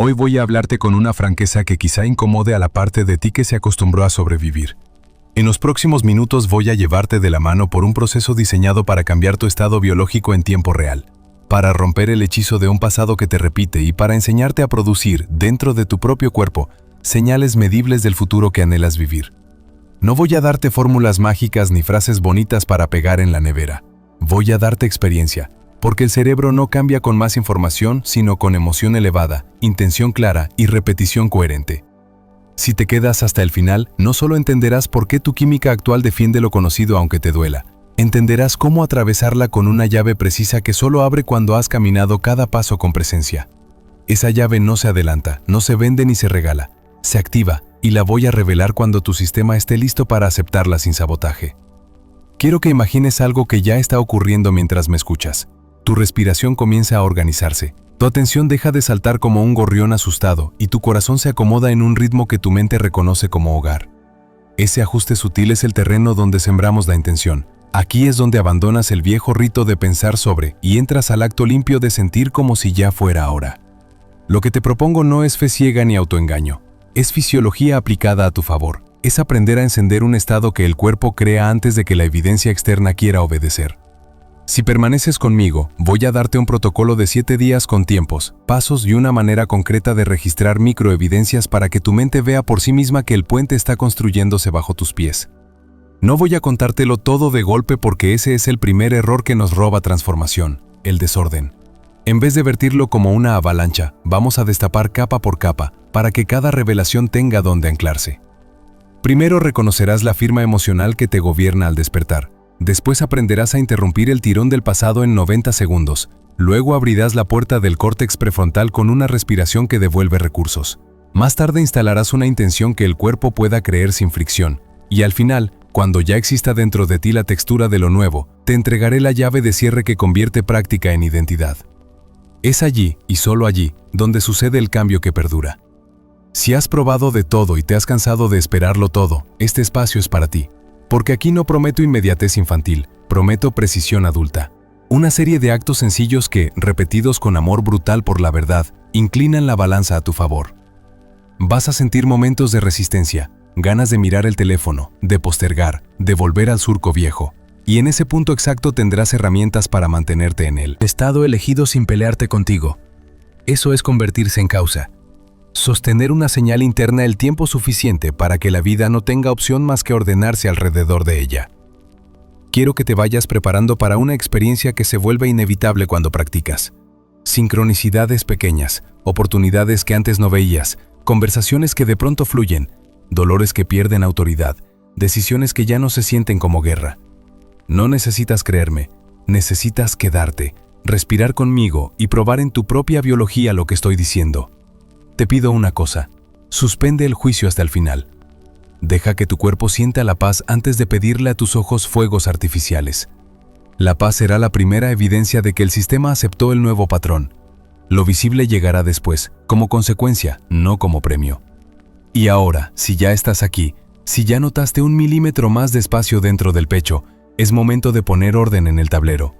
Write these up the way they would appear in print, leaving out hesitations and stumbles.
Hoy voy a hablarte con una franqueza que quizá incomode a la parte de ti que se acostumbró a sobrevivir. En los próximos minutos voy a llevarte de la mano por un proceso diseñado para cambiar tu estado biológico en tiempo real, para romper el hechizo de un pasado que te repite y para enseñarte a producir, dentro de tu propio cuerpo, señales medibles del futuro que anhelas vivir. No voy a darte fórmulas mágicas ni frases bonitas para pegar en la nevera. Voy a darte experiencia, porque el cerebro no cambia con más información, sino con emoción elevada, intención clara y repetición coherente. Si te quedas hasta el final, no solo entenderás por qué tu química actual defiende lo conocido aunque te duela, entenderás cómo atravesarla con una llave precisa que solo abre cuando has caminado cada paso con presencia. Esa llave no se adelanta, no se vende ni se regala, se activa y la voy a revelar cuando tu sistema esté listo para aceptarla sin sabotaje. Quiero que imagines algo que ya está ocurriendo mientras me escuchas. Tu respiración comienza a organizarse, tu atención deja de saltar como un gorrión asustado y tu corazón se acomoda en un ritmo que tu mente reconoce como hogar. Ese ajuste sutil es el terreno donde sembramos la intención. Aquí es donde abandonas el viejo rito de pensar sobre y entras al acto limpio de sentir como si ya fuera ahora. Lo que te propongo no es fe ciega ni autoengaño. Es fisiología aplicada a tu favor. Es aprender a encender un estado que el cuerpo crea antes de que la evidencia externa quiera obedecer. Si permaneces conmigo, voy a darte un protocolo de 7 días con tiempos, pasos y una manera concreta de registrar microevidencias para que tu mente vea por sí misma que el puente está construyéndose bajo tus pies. No voy a contártelo todo de golpe porque ese es el primer error que nos roba transformación, el desorden. En vez de vertirlo como una avalancha, vamos a destapar capa por capa, para que cada revelación tenga donde anclarse. Primero reconocerás la firma emocional que te gobierna al despertar. Después aprenderás a interrumpir el tirón del pasado en 90 segundos. Luego abrirás la puerta del córtex prefrontal con una respiración que devuelve recursos. Más tarde instalarás una intención que el cuerpo pueda creer sin fricción. Y al final, cuando ya exista dentro de ti la textura de lo nuevo, te entregaré la llave de cierre que convierte práctica en identidad. Es allí, y solo allí, donde sucede el cambio que perdura. Si has probado de todo y te has cansado de esperarlo todo, este espacio es para ti. Porque aquí no prometo inmediatez infantil, prometo precisión adulta. Una serie de actos sencillos que, repetidos con amor brutal por la verdad, inclinan la balanza a tu favor. Vas a sentir momentos de resistencia, ganas de mirar el teléfono, de postergar, de volver al surco viejo. Y en ese punto exacto tendrás herramientas para mantenerte en el estado elegido sin pelearte contigo. Eso es convertirse en causa. Sostener una señal interna el tiempo suficiente para que la vida no tenga opción más que ordenarse alrededor de ella. Quiero que te vayas preparando para una experiencia que se vuelve inevitable cuando practicas. Sincronicidades pequeñas, oportunidades que antes no veías, conversaciones que de pronto fluyen, dolores que pierden autoridad, decisiones que ya no se sienten como guerra. No necesitas creerme, necesitas quedarte, respirar conmigo y probar en tu propia biología lo que estoy diciendo. Te pido una cosa, suspende el juicio hasta el final. Deja que tu cuerpo sienta la paz antes de pedirle a tus ojos fuegos artificiales. La paz será la primera evidencia de que el sistema aceptó el nuevo patrón. Lo visible llegará después, como consecuencia, no como premio. Y ahora, si ya estás aquí, si ya notaste 1 milímetro más de espacio dentro del pecho, es momento de poner orden en el tablero.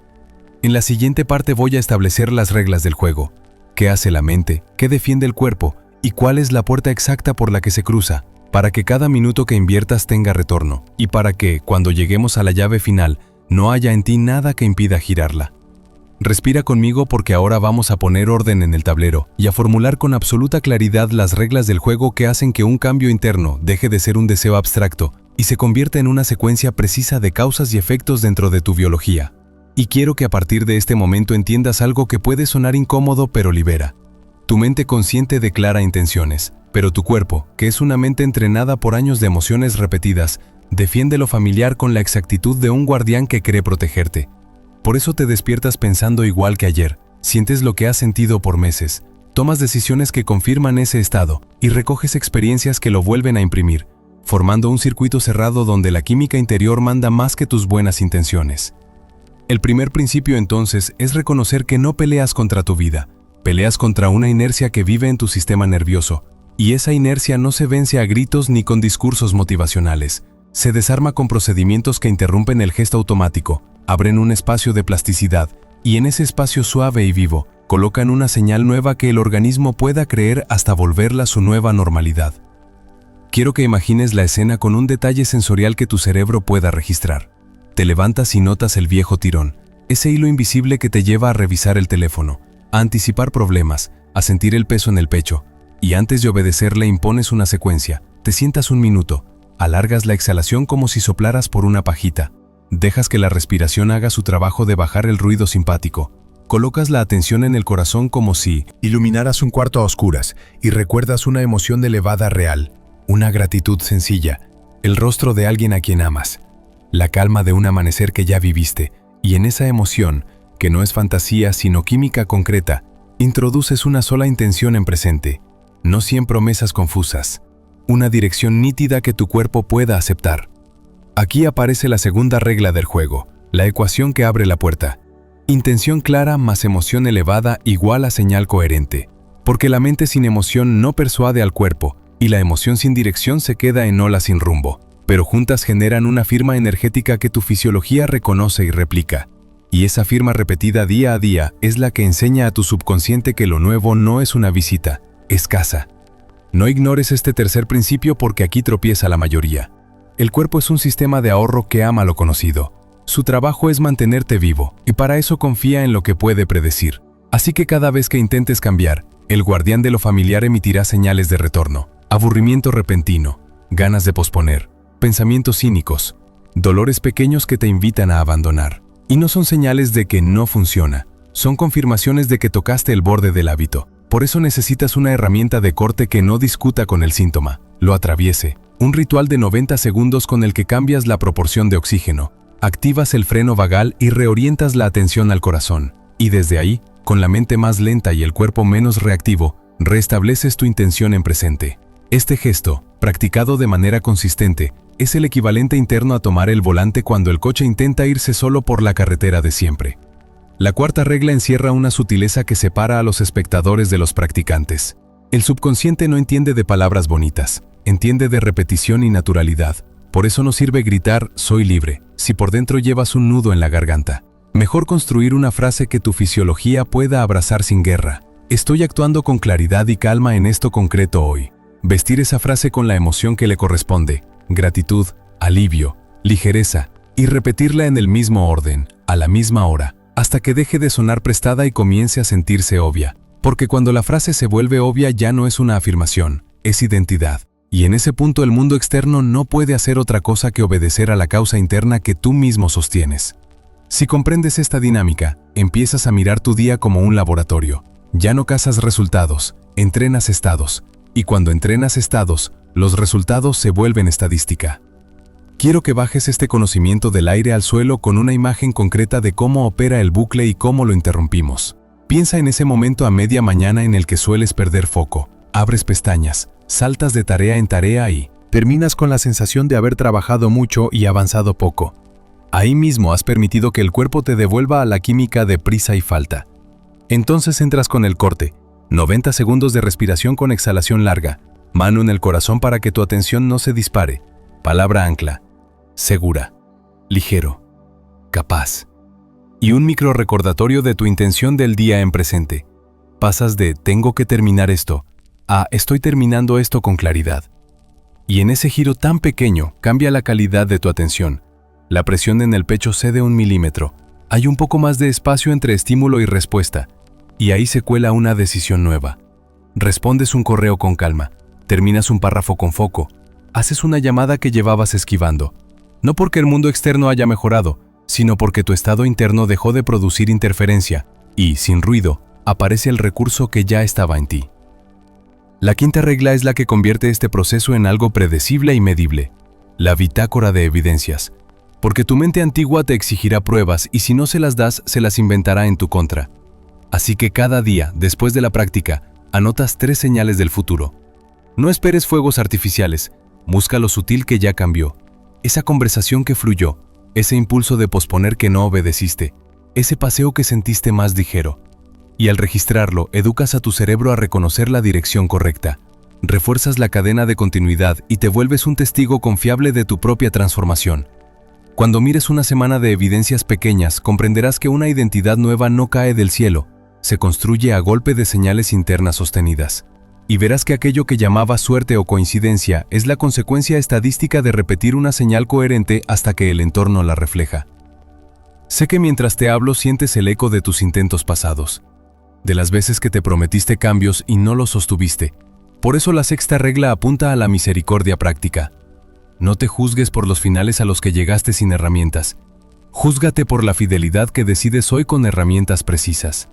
En la siguiente parte voy a establecer las reglas del juego. ¿Qué hace la mente? ¿Qué defiende el cuerpo? ¿Y cuál es la puerta exacta por la que se cruza? Para que cada minuto que inviertas tenga retorno. Y para que, cuando lleguemos a la llave final, no haya en ti nada que impida girarla. Respira conmigo porque ahora vamos a poner orden en el tablero y a formular con absoluta claridad las reglas del juego que hacen que un cambio interno deje de ser un deseo abstracto y se convierta en una secuencia precisa de causas y efectos dentro de tu biología. Y quiero que a partir de este momento entiendas algo que puede sonar incómodo pero libera. Tu mente consciente declara intenciones, pero tu cuerpo, que es una mente entrenada por años de emociones repetidas, defiende lo familiar con la exactitud de un guardián que cree protegerte. Por eso te despiertas pensando igual que ayer, sientes lo que has sentido por meses, tomas decisiones que confirman ese estado y recoges experiencias que lo vuelven a imprimir, formando un circuito cerrado donde la química interior manda más que tus buenas intenciones. El primer principio entonces es reconocer que no peleas contra tu vida, peleas contra una inercia que vive en tu sistema nervioso, y esa inercia no se vence a gritos ni con discursos motivacionales, se desarma con procedimientos que interrumpen el gesto automático, abren un espacio de plasticidad, y en ese espacio suave y vivo, colocan una señal nueva que el organismo pueda creer hasta volverla su nueva normalidad. Quiero que imagines la escena con un detalle sensorial que tu cerebro pueda registrar. Te levantas y notas el viejo tirón, ese hilo invisible que te lleva a revisar el teléfono, a anticipar problemas, a sentir el peso en el pecho, y antes de obedecerle impones una secuencia, te sientas un minuto, alargas la exhalación como si soplaras por una pajita, dejas que la respiración haga su trabajo de bajar el ruido simpático, colocas la atención en el corazón como si iluminaras un cuarto a oscuras y recuerdas una emoción elevada real, una gratitud sencilla, el rostro de alguien a quien amas, la calma de un amanecer que ya viviste, y en esa emoción, que no es fantasía sino química concreta, introduces una sola intención en presente, no 100 promesas confusas, una dirección nítida que tu cuerpo pueda aceptar. Aquí aparece la segunda regla del juego, la ecuación que abre la puerta. Intención clara más emoción elevada igual a señal coherente, porque la mente sin emoción no persuade al cuerpo y la emoción sin dirección se queda en ola sin rumbo, pero juntas generan una firma energética que tu fisiología reconoce y replica. Y esa firma repetida día a día es la que enseña a tu subconsciente que lo nuevo no es una visita, es casa. No ignores este tercer principio porque aquí tropieza la mayoría. El cuerpo es un sistema de ahorro que ama lo conocido. Su trabajo es mantenerte vivo, y para eso confía en lo que puede predecir. Así que cada vez que intentes cambiar, el guardián de lo familiar emitirá señales de retorno, aburrimiento repentino, ganas de posponer, pensamientos cínicos, dolores pequeños que te invitan a abandonar. Y no son señales de que no funciona, son confirmaciones de que tocaste el borde del hábito. Por eso necesitas una herramienta de corte que no discuta con el síntoma, lo atraviese. Un ritual de 90 segundos con el que cambias la proporción de oxígeno, activas el freno vagal y reorientas la atención al corazón. Y desde ahí, con la mente más lenta y el cuerpo menos reactivo, restableces tu intención en presente. Este gesto, practicado de manera consistente, es el equivalente interno a tomar el volante cuando el coche intenta irse solo por la carretera de siempre. La cuarta regla encierra una sutileza que separa a los espectadores de los practicantes. El subconsciente no entiende de palabras bonitas, entiende de repetición y naturalidad. Por eso no sirve gritar «soy libre», si por dentro llevas un nudo en la garganta. Mejor construir una frase que tu fisiología pueda abrazar sin guerra. Estoy actuando con claridad y calma en esto concreto hoy. Vestir esa frase con la emoción que le corresponde, gratitud, alivio, ligereza, y repetirla en el mismo orden, a la misma hora, hasta que deje de sonar prestada y comience a sentirse obvia. Porque cuando la frase se vuelve obvia ya no es una afirmación, es identidad. Y en ese punto el mundo externo no puede hacer otra cosa que obedecer a la causa interna que tú mismo sostienes. Si comprendes esta dinámica, empiezas a mirar tu día como un laboratorio. Ya no cazas resultados, entrenas estados. Y cuando entrenas estados, los resultados se vuelven estadística. Quiero que bajes este conocimiento del aire al suelo con una imagen concreta de cómo opera el bucle y cómo lo interrumpimos. Piensa en ese momento a media mañana en el que sueles perder foco, abres pestañas, saltas de tarea en tarea y terminas con la sensación de haber trabajado mucho y avanzado poco. Ahí mismo has permitido que el cuerpo te devuelva a la química de prisa y falta. Entonces entras con el corte, 90 segundos de respiración con exhalación larga, mano en el corazón para que tu atención no se dispare, palabra ancla, segura, ligero, capaz. Y un micro recordatorio de tu intención del día en presente. Pasas de «tengo que terminar esto» a «estoy terminando esto con claridad». Y en ese giro tan pequeño cambia la calidad de tu atención. La presión en el pecho cede 1 milímetro. Hay un poco más de espacio entre estímulo y respuesta. Y ahí se cuela una decisión nueva. Respondes un correo con calma. Terminas un párrafo con foco. Haces una llamada que llevabas esquivando. No porque el mundo externo haya mejorado, sino porque tu estado interno dejó de producir interferencia y, sin ruido, aparece el recurso que ya estaba en ti. La quinta regla es la que convierte este proceso en algo predecible y medible. La bitácora de evidencias. Porque tu mente antigua te exigirá pruebas y si no se las das, se las inventará en tu contra. Así que cada día, después de la práctica, anotas 3 señales del futuro. No esperes fuegos artificiales, busca lo sutil que ya cambió. Esa conversación que fluyó, ese impulso de posponer que no obedeciste, ese paseo que sentiste más ligero. Y al registrarlo, educas a tu cerebro a reconocer la dirección correcta. Refuerzas la cadena de continuidad y te vuelves un testigo confiable de tu propia transformación. Cuando mires una semana de evidencias pequeñas, comprenderás que una identidad nueva no cae del cielo, se construye a golpe de señales internas sostenidas. Y verás que aquello que llamabas suerte o coincidencia es la consecuencia estadística de repetir una señal coherente hasta que el entorno la refleja. Sé que mientras te hablo sientes el eco de tus intentos pasados, de las veces que te prometiste cambios y no los sostuviste. Por eso la sexta regla apunta a la misericordia práctica. No te juzgues por los finales a los que llegaste sin herramientas. Júzgate por la fidelidad que decides hoy con herramientas precisas.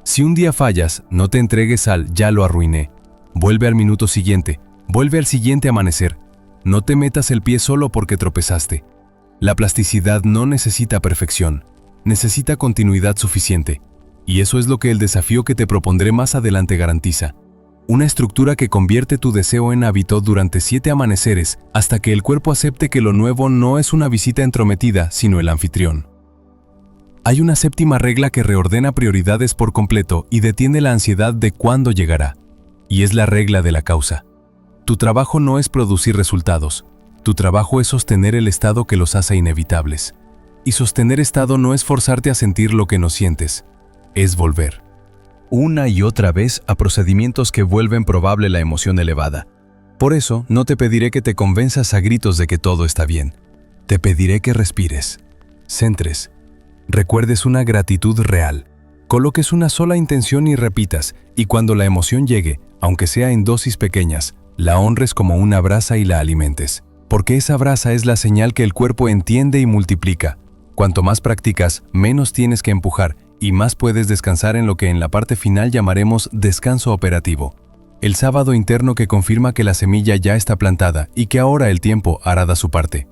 Si un día fallas, no te entregues al "ya lo arruiné". Vuelve al minuto siguiente, vuelve al siguiente amanecer. No te metas el pie solo porque tropezaste. La plasticidad no necesita perfección, necesita continuidad suficiente. Y eso es lo que el desafío que te propondré más adelante garantiza. Una estructura que convierte tu deseo en hábito durante 7 amaneceres hasta que el cuerpo acepte que lo nuevo no es una visita entrometida, sino el anfitrión. Hay una séptima regla que reordena prioridades por completo y detiene la ansiedad de cuándo llegará. Y es la regla de la causa. Tu trabajo no es producir resultados. Tu trabajo es sostener el estado que los hace inevitables. Y sostener estado no es forzarte a sentir lo que no sientes. Es volver una y otra vez a procedimientos que vuelven probable la emoción elevada. Por eso, no te pediré que te convenzas a gritos de que todo está bien. Te pediré que respires, centres, recuerdes una gratitud real, coloques una sola intención y repitas, y cuando la emoción llegue, aunque sea en dosis pequeñas, la honres como una brasa y la alimentes. Porque esa brasa es la señal que el cuerpo entiende y multiplica. Cuanto más practicas, menos tienes que empujar, y más puedes descansar en lo que en la parte final llamaremos descanso operativo. El sábado interno que confirma que la semilla ya está plantada y que ahora el tiempo hará de su parte.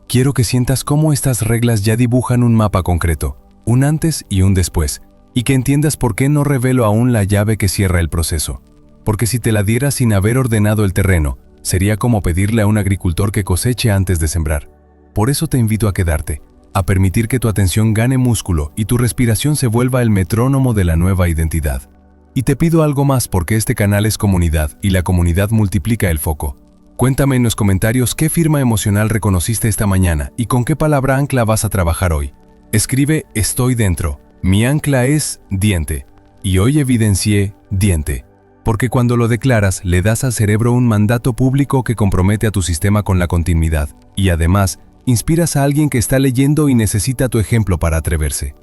Quiero que sientas cómo estas reglas ya dibujan un mapa concreto, un antes y un después, y que entiendas por qué no revelo aún la llave que cierra el proceso. Porque si te la diera sin haber ordenado el terreno, sería como pedirle a un agricultor que coseche antes de sembrar. Por eso te invito a quedarte, a permitir que tu atención gane músculo y tu respiración se vuelva el metrónomo de la nueva identidad. Y te pido algo más porque este canal es comunidad y la comunidad multiplica el foco. Cuéntame en los comentarios qué firma emocional reconociste esta mañana y con qué palabra ancla vas a trabajar hoy. Escribe "estoy dentro", mi ancla es diente, y hoy evidencié diente. Porque cuando lo declaras, le das al cerebro un mandato público que compromete a tu sistema con la continuidad. Y además, inspiras a alguien que está leyendo y necesita tu ejemplo para atreverse.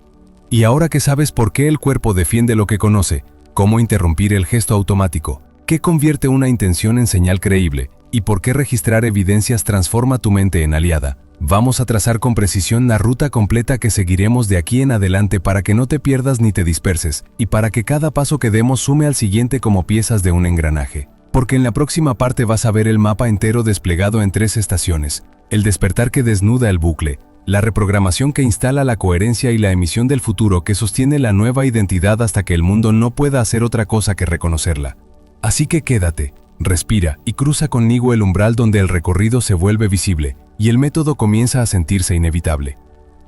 Y ahora que sabes por qué el cuerpo defiende lo que conoce, cómo interrumpir el gesto automático, qué convierte una intención en señal creíble, y por qué registrar evidencias transforma tu mente en aliada, vamos a trazar con precisión la ruta completa que seguiremos de aquí en adelante para que no te pierdas ni te disperses, y para que cada paso que demos sume al siguiente como piezas de un engranaje. Porque en la próxima parte vas a ver el mapa entero desplegado en 3 estaciones, el despertar que desnuda el bucle, la reprogramación que instala la coherencia y la emisión del futuro que sostiene la nueva identidad hasta que el mundo no pueda hacer otra cosa que reconocerla. Así que quédate, respira y cruza conmigo el umbral donde el recorrido se vuelve visible y el método comienza a sentirse inevitable.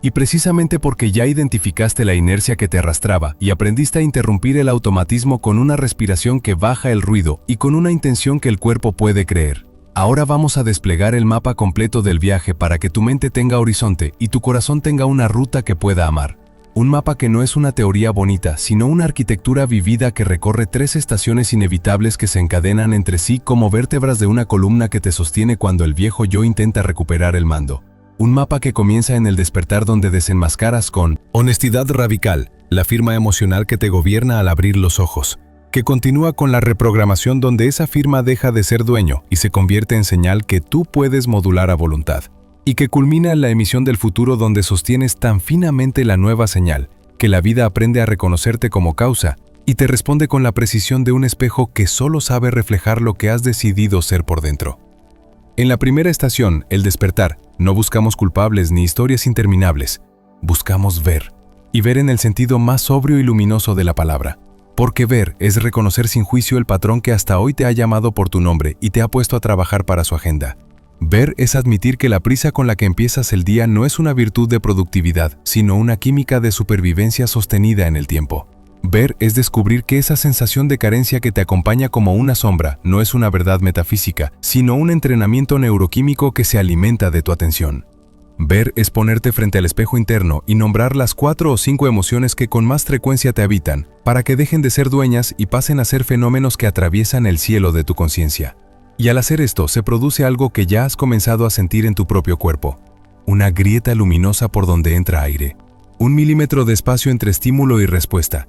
Y precisamente porque ya identificaste la inercia que te arrastraba y aprendiste a interrumpir el automatismo con una respiración que baja el ruido y con una intención que el cuerpo puede creer. Ahora vamos a desplegar el mapa completo del viaje para que tu mente tenga horizonte y tu corazón tenga una ruta que pueda amar. Un mapa que no es una teoría bonita, sino una arquitectura vivida que recorre 3 estaciones inevitables que se encadenan entre sí como vértebras de una columna que te sostiene cuando el viejo yo intenta recuperar el mando. Un mapa que comienza en el despertar donde desenmascaras con honestidad radical, la firma emocional que te gobierna al abrir los ojos, que continúa con la reprogramación donde esa firma deja de ser dueño y se convierte en señal que tú puedes modular a voluntad, y que culmina en la emisión del futuro donde sostienes tan finamente la nueva señal, que la vida aprende a reconocerte como causa y te responde con la precisión de un espejo que solo sabe reflejar lo que has decidido ser por dentro. En la primera estación, el despertar, no buscamos culpables ni historias interminables, buscamos ver, y ver en el sentido más sobrio y luminoso de la palabra. Porque ver es reconocer sin juicio el patrón que hasta hoy te ha llamado por tu nombre y te ha puesto a trabajar para su agenda. Ver es admitir que la prisa con la que empiezas el día no es una virtud de productividad, sino una química de supervivencia sostenida en el tiempo. Ver es descubrir que esa sensación de carencia que te acompaña como una sombra no es una verdad metafísica, sino un entrenamiento neuroquímico que se alimenta de tu atención. Ver es ponerte frente al espejo interno y nombrar las 4 o 5 emociones que con más frecuencia te habitan, para que dejen de ser dueñas y pasen a ser fenómenos que atraviesan el cielo de tu conciencia. Y al hacer esto se produce algo que ya has comenzado a sentir en tu propio cuerpo. Una grieta luminosa por donde entra aire. 1 milímetro de espacio entre estímulo y respuesta.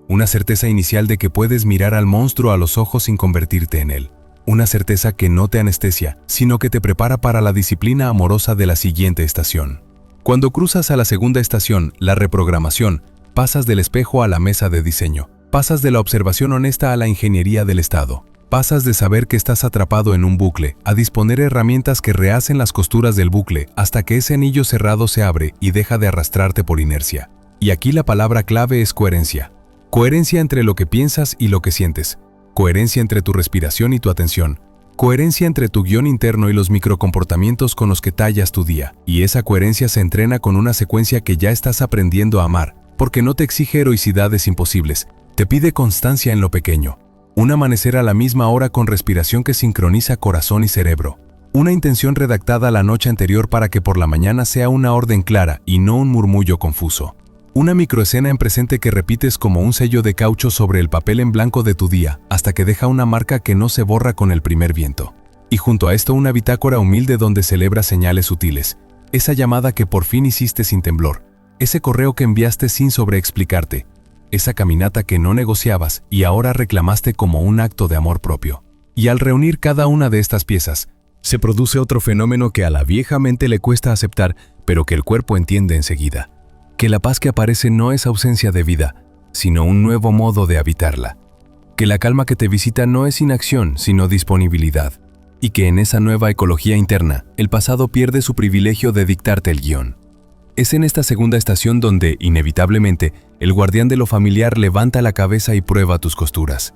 Una certeza inicial de que puedes mirar al monstruo a los ojos sin convertirte en él. Una certeza que no te anestesia, sino que te prepara para la disciplina amorosa de la siguiente estación. Cuando cruzas a la segunda estación, la reprogramación, pasas del espejo a la mesa de diseño. Pasas de la observación honesta a la ingeniería del estado. Pasas de saber que estás atrapado en un bucle, a disponer herramientas que rehacen las costuras del bucle hasta que ese anillo cerrado se abre y deja de arrastrarte por inercia. Y aquí la palabra clave es coherencia. Coherencia entre lo que piensas y lo que sientes. Coherencia entre tu respiración y tu atención. Coherencia entre tu guión interno y los microcomportamientos con los que tallas tu día. Y esa coherencia se entrena con una secuencia que ya estás aprendiendo a amar, porque no te exige heroicidades imposibles, te pide constancia en lo pequeño. Un amanecer a la misma hora con respiración que sincroniza corazón y cerebro. Una intención redactada la noche anterior para que por la mañana sea una orden clara y no un murmullo confuso. Una microescena en presente que repites como un sello de caucho sobre el papel en blanco de tu día, hasta que deja una marca que no se borra con el primer viento. Y junto a esto una bitácora humilde donde celebras señales sutiles. Esa llamada que por fin hiciste sin temblor. Ese correo que enviaste sin sobreexplicarte. Esa caminata que no negociabas y ahora reclamaste como un acto de amor propio. Y al reunir cada una de estas piezas, se produce otro fenómeno que a la vieja mente le cuesta aceptar, pero que el cuerpo entiende enseguida. Que la paz que aparece no es ausencia de vida, sino un nuevo modo de habitarla. Que la calma que te visita no es inacción, sino disponibilidad. Y que en esa nueva ecología interna, el pasado pierde su privilegio de dictarte el guión. Es en esta segunda estación donde, inevitablemente, el guardián de lo familiar levanta la cabeza y prueba tus costuras.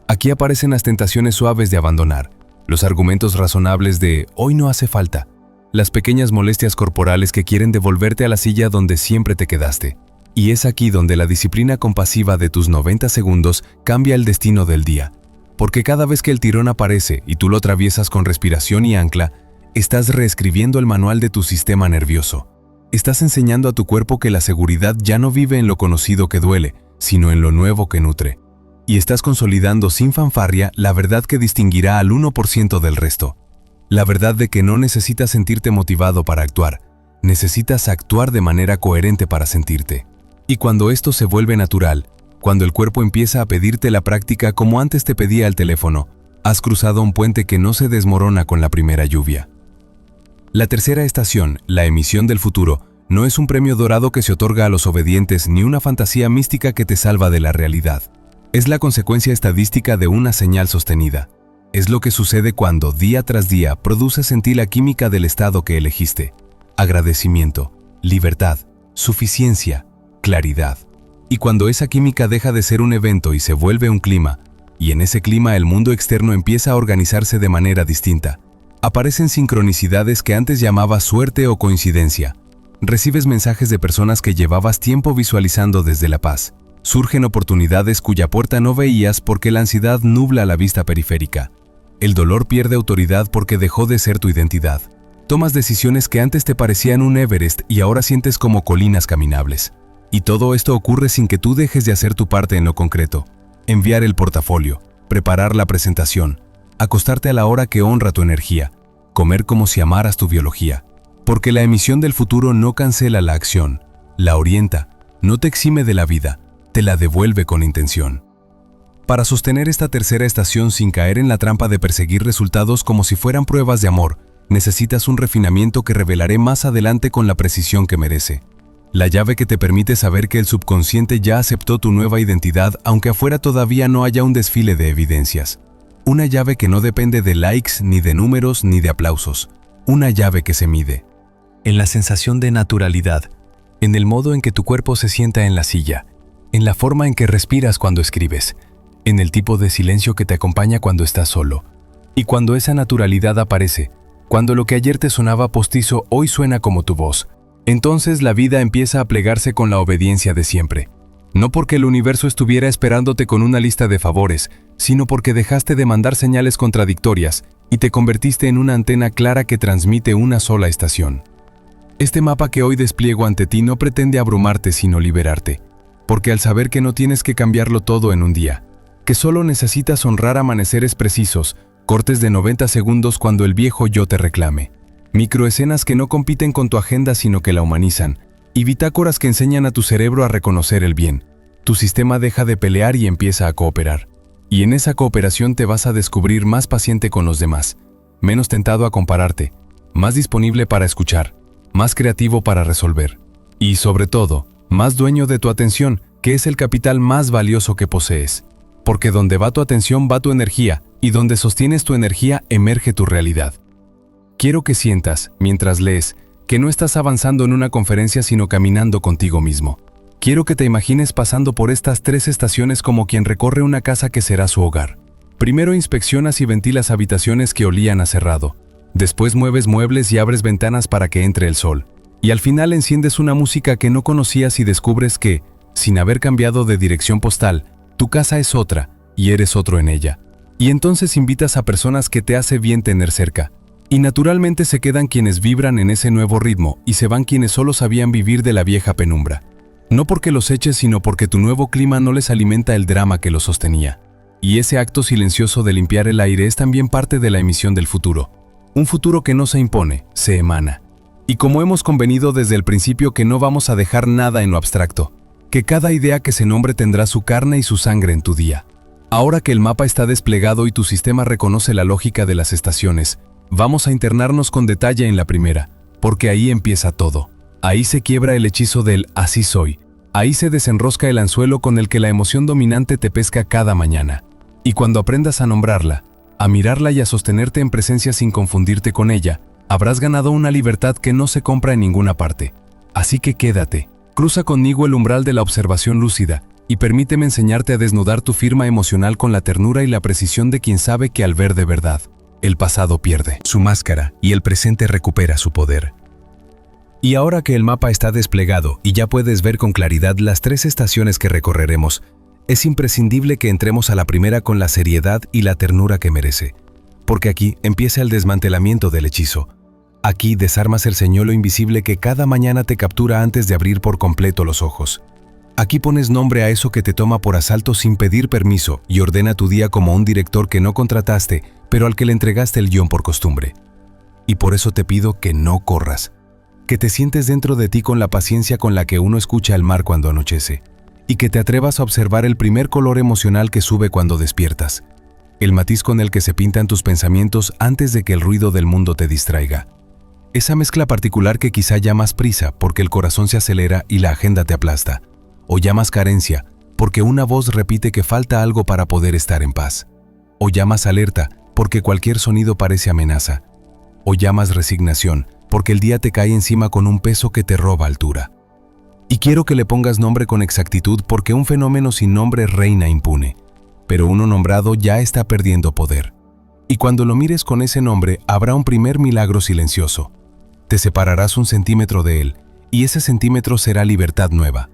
Aquí aparecen las tentaciones suaves de abandonar, los argumentos razonables de «hoy no hace falta», las pequeñas molestias corporales que quieren devolverte a la silla donde siempre te quedaste. Y es aquí donde la disciplina compasiva de tus 90 segundos cambia el destino del día. Porque cada vez que el tirón aparece y tú lo atraviesas con respiración y ancla, estás reescribiendo el manual de tu sistema nervioso. Estás enseñando a tu cuerpo que la seguridad ya no vive en lo conocido que duele, sino en lo nuevo que nutre. Y estás consolidando sin fanfarria la verdad que distinguirá al 1% del resto. La verdad de que no necesitas sentirte motivado para actuar, necesitas actuar de manera coherente para sentirte. Y cuando esto se vuelve natural, cuando el cuerpo empieza a pedirte la práctica como antes te pedía el teléfono, has cruzado un puente que no se desmorona con la primera lluvia. La tercera estación, la emisión del futuro, no es un premio dorado que se otorga a los obedientes ni una fantasía mística que te salva de la realidad. Es la consecuencia estadística de una señal sostenida. Es lo que sucede cuando, día tras día, produces en ti la química del estado que elegiste. Agradecimiento, libertad, suficiencia, claridad. Y cuando esa química deja de ser un evento y se vuelve un clima, y en ese clima el mundo externo empieza a organizarse de manera distinta, aparecen sincronicidades que antes llamabas suerte o coincidencia. Recibes mensajes de personas que llevabas tiempo visualizando desde la paz. Surgen oportunidades cuya puerta no veías porque la ansiedad nubla la vista periférica. El dolor pierde autoridad porque dejó de ser tu identidad. Tomas decisiones que antes te parecían un Everest y ahora sientes como colinas caminables. Y todo esto ocurre sin que tú dejes de hacer tu parte en lo concreto. Enviar el portafolio, preparar la presentación, acostarte a la hora que honra tu energía, comer como si amaras tu biología. Porque la emisión del futuro no cancela la acción, la orienta, no te exime de la vida, te la devuelve con intención. Para sostener esta tercera estación sin caer en la trampa de perseguir resultados como si fueran pruebas de amor, necesitas un refinamiento que revelaré más adelante con la precisión que merece. La llave que te permite saber que el subconsciente ya aceptó tu nueva identidad aunque afuera todavía no haya un desfile de evidencias. Una llave que no depende de likes, ni de números, ni de aplausos. Una llave que se mide. En la sensación de naturalidad, en el modo en que tu cuerpo se sienta en la silla, en la forma en que respiras cuando escribes, en el tipo de silencio que te acompaña cuando estás solo. Y cuando esa naturalidad aparece, cuando lo que ayer te sonaba postizo hoy suena como tu voz, entonces la vida empieza a plegarse con la obediencia de siempre. No porque el universo estuviera esperándote con una lista de favores, sino porque dejaste de mandar señales contradictorias y te convertiste en una antena clara que transmite una sola estación. Este mapa que hoy despliego ante ti no pretende abrumarte sino liberarte, porque al saber que no tienes que cambiarlo todo en un día, que solo necesitas honrar amaneceres precisos, cortes de 90 segundos cuando el viejo yo te reclame, microescenas que no compiten con tu agenda sino que la humanizan, y bitácoras que enseñan a tu cerebro a reconocer el bien, tu sistema deja de pelear y empieza a cooperar. Y en esa cooperación te vas a descubrir más paciente con los demás, menos tentado a compararte, más disponible para escuchar, más creativo para resolver. Y sobre todo, más dueño de tu atención, que es el capital más valioso que posees. Porque donde va tu atención va tu energía, y donde sostienes tu energía emerge tu realidad. Quiero que sientas, mientras lees, que no estás avanzando en una conferencia sino caminando contigo mismo. Quiero que te imagines pasando por estas 3 estaciones como quien recorre una casa que será su hogar. Primero inspeccionas y ventilas habitaciones que olían a cerrado. Después mueves muebles y abres ventanas para que entre el sol. Y al final enciendes una música que no conocías y descubres que, sin haber cambiado de dirección postal, tu casa es otra y eres otro en ella. Y entonces invitas a personas que te hace bien tener cerca. Y naturalmente se quedan quienes vibran en ese nuevo ritmo y se van quienes solo sabían vivir de la vieja penumbra. No porque los eches, sino porque tu nuevo clima no les alimenta el drama que los sostenía. Y ese acto silencioso de limpiar el aire es también parte de la emisión del futuro. Un futuro que no se impone, se emana. Y como hemos convenido desde el principio que no vamos a dejar nada en lo abstracto, que cada idea que se nombre tendrá su carne y su sangre en tu día. Ahora que el mapa está desplegado y tu sistema reconoce la lógica de las estaciones, vamos a internarnos con detalle en la primera, porque ahí empieza todo. Ahí se quiebra el hechizo del así soy. Ahí se desenrosca el anzuelo con el que la emoción dominante te pesca cada mañana. Y cuando aprendas a nombrarla, a mirarla y a sostenerte en presencia sin confundirte con ella, habrás ganado una libertad que no se compra en ninguna parte. Así que quédate, cruza conmigo el umbral de la observación lúcida y permíteme enseñarte a desnudar tu firma emocional con la ternura y la precisión de quien sabe que al ver de verdad, el pasado pierde su máscara y el presente recupera su poder. Y ahora que el mapa está desplegado y ya puedes ver con claridad las 3 estaciones que recorreremos, es imprescindible que entremos a la primera con la seriedad y la ternura que merece. Porque aquí empieza el desmantelamiento del hechizo. Aquí desarmas el señuelo invisible que cada mañana te captura antes de abrir por completo los ojos. Aquí pones nombre a eso que te toma por asalto sin pedir permiso y ordena tu día como un director que no contrataste, pero al que le entregaste el guión por costumbre. Y por eso te pido que no corras. Que te sientes dentro de ti con la paciencia con la que uno escucha el mar cuando anochece, y que te atrevas a observar el primer color emocional que sube cuando despiertas, el matiz con el que se pintan tus pensamientos antes de que el ruido del mundo te distraiga. Esa mezcla particular que quizá llamas prisa porque el corazón se acelera y la agenda te aplasta, o llamas carencia porque una voz repite que falta algo para poder estar en paz, o llamas alerta porque cualquier sonido parece amenaza, o llamas resignación porque el día te cae encima con un peso que te roba altura. Y quiero que le pongas nombre con exactitud porque un fenómeno sin nombre reina impune, pero uno nombrado ya está perdiendo poder. Y cuando lo mires con ese nombre, habrá un primer milagro silencioso. Te separarás 1 centímetro de él, y ese centímetro será libertad nueva.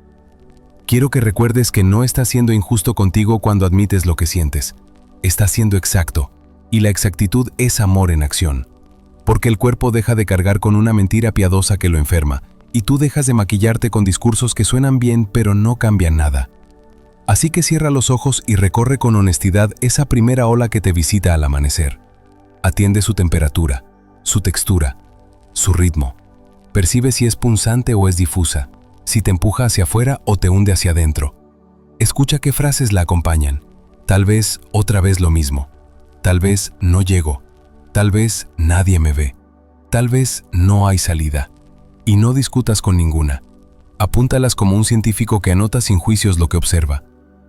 Quiero que recuerdes que no estás siendo injusto contigo cuando admites lo que sientes. Estás siendo exacto, y la exactitud es amor en acción. Porque el cuerpo deja de cargar con una mentira piadosa que lo enferma, y tú dejas de maquillarte con discursos que suenan bien pero no cambian nada. Así que cierra los ojos y recorre con honestidad esa primera ola que te visita al amanecer. Atiende su temperatura, su textura, su ritmo. Percibe si es punzante o es difusa, si te empuja hacia afuera o te hunde hacia adentro. Escucha qué frases la acompañan. Tal vez otra vez lo mismo. Tal vez no llego. Tal vez nadie me ve. Tal vez no hay salida. Y no discutas con ninguna. Apúntalas como un científico que anota sin juicios lo que observa.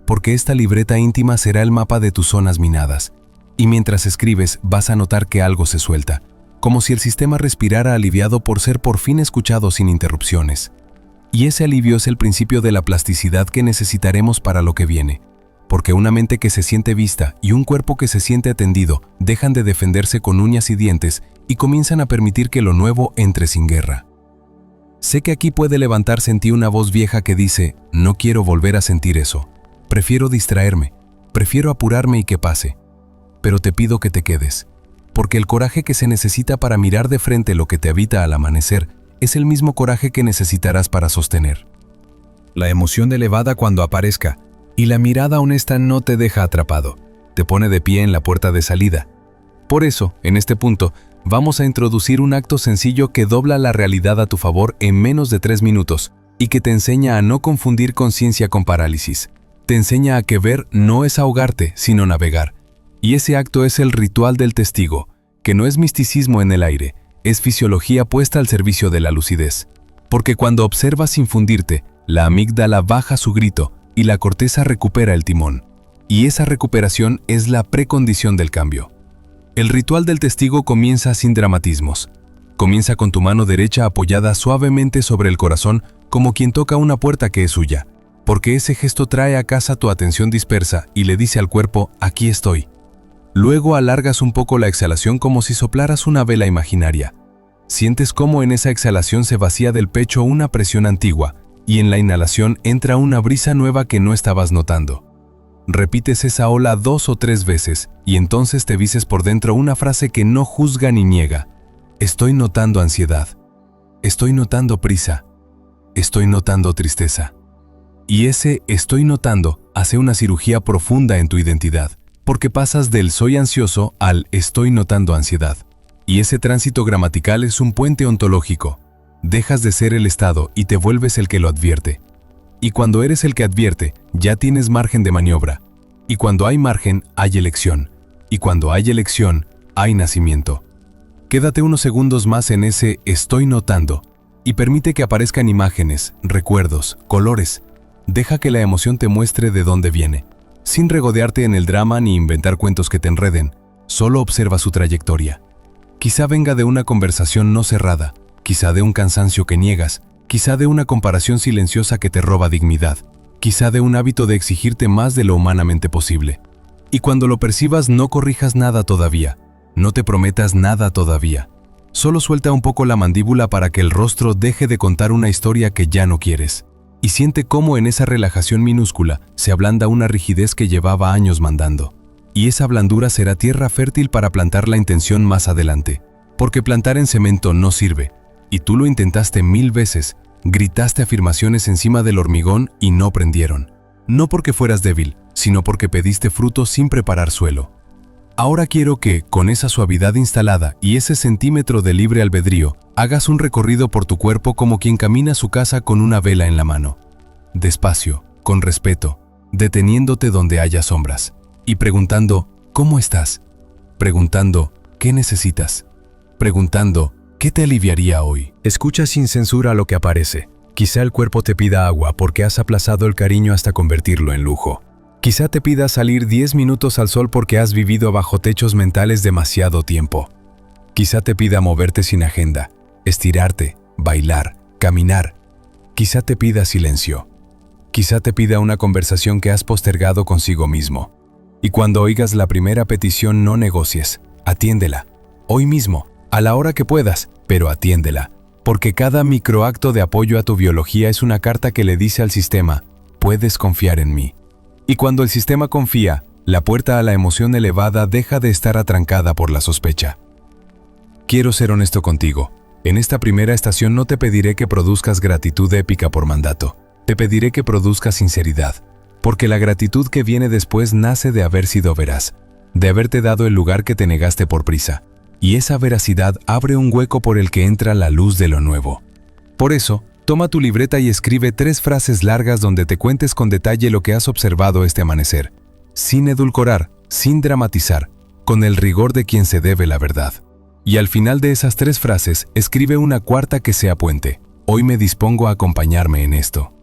Porque esta libreta íntima será el mapa de tus zonas minadas. Y mientras escribes vas a notar que algo se suelta. Como si el sistema respirara aliviado por ser por fin escuchado sin interrupciones. Y ese alivio es el principio de la plasticidad que necesitaremos para lo que viene. Porque una mente que se siente vista y un cuerpo que se siente atendido dejan de defenderse con uñas y dientes y comienzan a permitir que lo nuevo entre sin guerra. Sé que aquí puede levantarse en ti una voz vieja que dice, no quiero volver a sentir eso. Prefiero distraerme, prefiero apurarme y que pase. Pero te pido que te quedes, porque el coraje que se necesita para mirar de frente lo que te habita al amanecer es el mismo coraje que necesitarás para sostener. La emoción elevada cuando aparezca, y la mirada honesta no te deja atrapado, te pone de pie en la puerta de salida. Por eso, en este punto, vamos a introducir un acto sencillo que dobla la realidad a tu favor en menos de 3 minutos y que te enseña a no confundir conciencia con parálisis. Te enseña a que ver no es ahogarte, sino navegar. Y ese acto es el ritual del testigo, que no es misticismo en el aire, es fisiología puesta al servicio de la lucidez. Porque cuando observas sin fundirte, la amígdala baja su grito y la corteza recupera el timón. Y esa recuperación es la precondición del cambio. El ritual del testigo comienza sin dramatismos. Comienza con tu mano derecha apoyada suavemente sobre el corazón como quien toca una puerta que es suya, porque ese gesto trae a casa tu atención dispersa y le dice al cuerpo, aquí estoy. Luego alargas un poco la exhalación como si soplaras una vela imaginaria. Sientes cómo en esa exhalación se vacía del pecho una presión antigua y en la inhalación entra una brisa nueva que no estabas notando. Repites esa ola 2 o 3 veces y entonces te dices por dentro una frase que no juzga ni niega. Estoy notando ansiedad. Estoy notando prisa. Estoy notando tristeza. Y ese estoy notando hace una cirugía profunda en tu identidad, porque pasas del soy ansioso al estoy notando ansiedad. Y ese tránsito gramatical es un puente ontológico. Dejas de ser el estado y te vuelves el que lo advierte. Y cuando eres el que advierte, ya tienes margen de maniobra. Y cuando hay margen, hay elección. Y cuando hay elección, hay nacimiento. Quédate unos segundos más en ese estoy notando y permite que aparezcan imágenes, recuerdos, colores. Deja que la emoción te muestre de dónde viene. Sin regodearte en el drama ni inventar cuentos que te enreden, solo observa su trayectoria. Quizá venga de una conversación no cerrada, quizá de un cansancio que niegas, quizá de una comparación silenciosa que te roba dignidad, quizá de un hábito de exigirte más de lo humanamente posible. Y cuando lo percibas, no corrijas nada todavía, no te prometas nada todavía. Solo suelta un poco la mandíbula para que el rostro deje de contar una historia que ya no quieres. Y siente cómo en esa relajación minúscula se ablanda una rigidez que llevaba años mandando. Y esa blandura será tierra fértil para plantar la intención más adelante. Porque plantar en cemento no sirve. Y tú lo intentaste 1000 veces, gritaste afirmaciones encima del hormigón y no prendieron. No porque fueras débil, sino porque pediste frutos sin preparar suelo. Ahora quiero que, con esa suavidad instalada y ese centímetro de libre albedrío, hagas un recorrido por tu cuerpo como quien camina a su casa con una vela en la mano. Despacio, con respeto, deteniéndote donde haya sombras. Y preguntando, ¿cómo estás? Preguntando, ¿qué necesitas? Preguntando, ¿qué te aliviaría hoy? Escucha sin censura lo que aparece. Quizá el cuerpo te pida agua porque has aplazado el cariño hasta convertirlo en lujo. Quizá te pida salir 10 minutos al sol porque has vivido bajo techos mentales demasiado tiempo. Quizá te pida moverte sin agenda, estirarte, bailar, caminar. Quizá te pida silencio. Quizá te pida una conversación que has postergado consigo mismo. Y cuando oigas la primera petición, no negocies, atiéndela. Hoy mismo, a la hora que puedas, pero atiéndela. Porque cada microacto de apoyo a tu biología es una carta que le dice al sistema, puedes confiar en mí. Y cuando el sistema confía, la puerta a la emoción elevada deja de estar atrancada por la sospecha. Quiero ser honesto contigo. En esta primera estación no te pediré que produzcas gratitud épica por mandato. Te pediré que produzcas sinceridad. Porque la gratitud que viene después nace de haber sido veraz, de haberte dado el lugar que te negaste por prisa. Y esa veracidad abre un hueco por el que entra la luz de lo nuevo. Por eso, toma tu libreta y escribe 3 frases largas donde te cuentes con detalle lo que has observado este amanecer, sin edulcorar, sin dramatizar, con el rigor de quien se debe la verdad. Y al final de esas 3 frases, escribe una cuarta que sea puente. Hoy me dispongo a acompañarme en esto.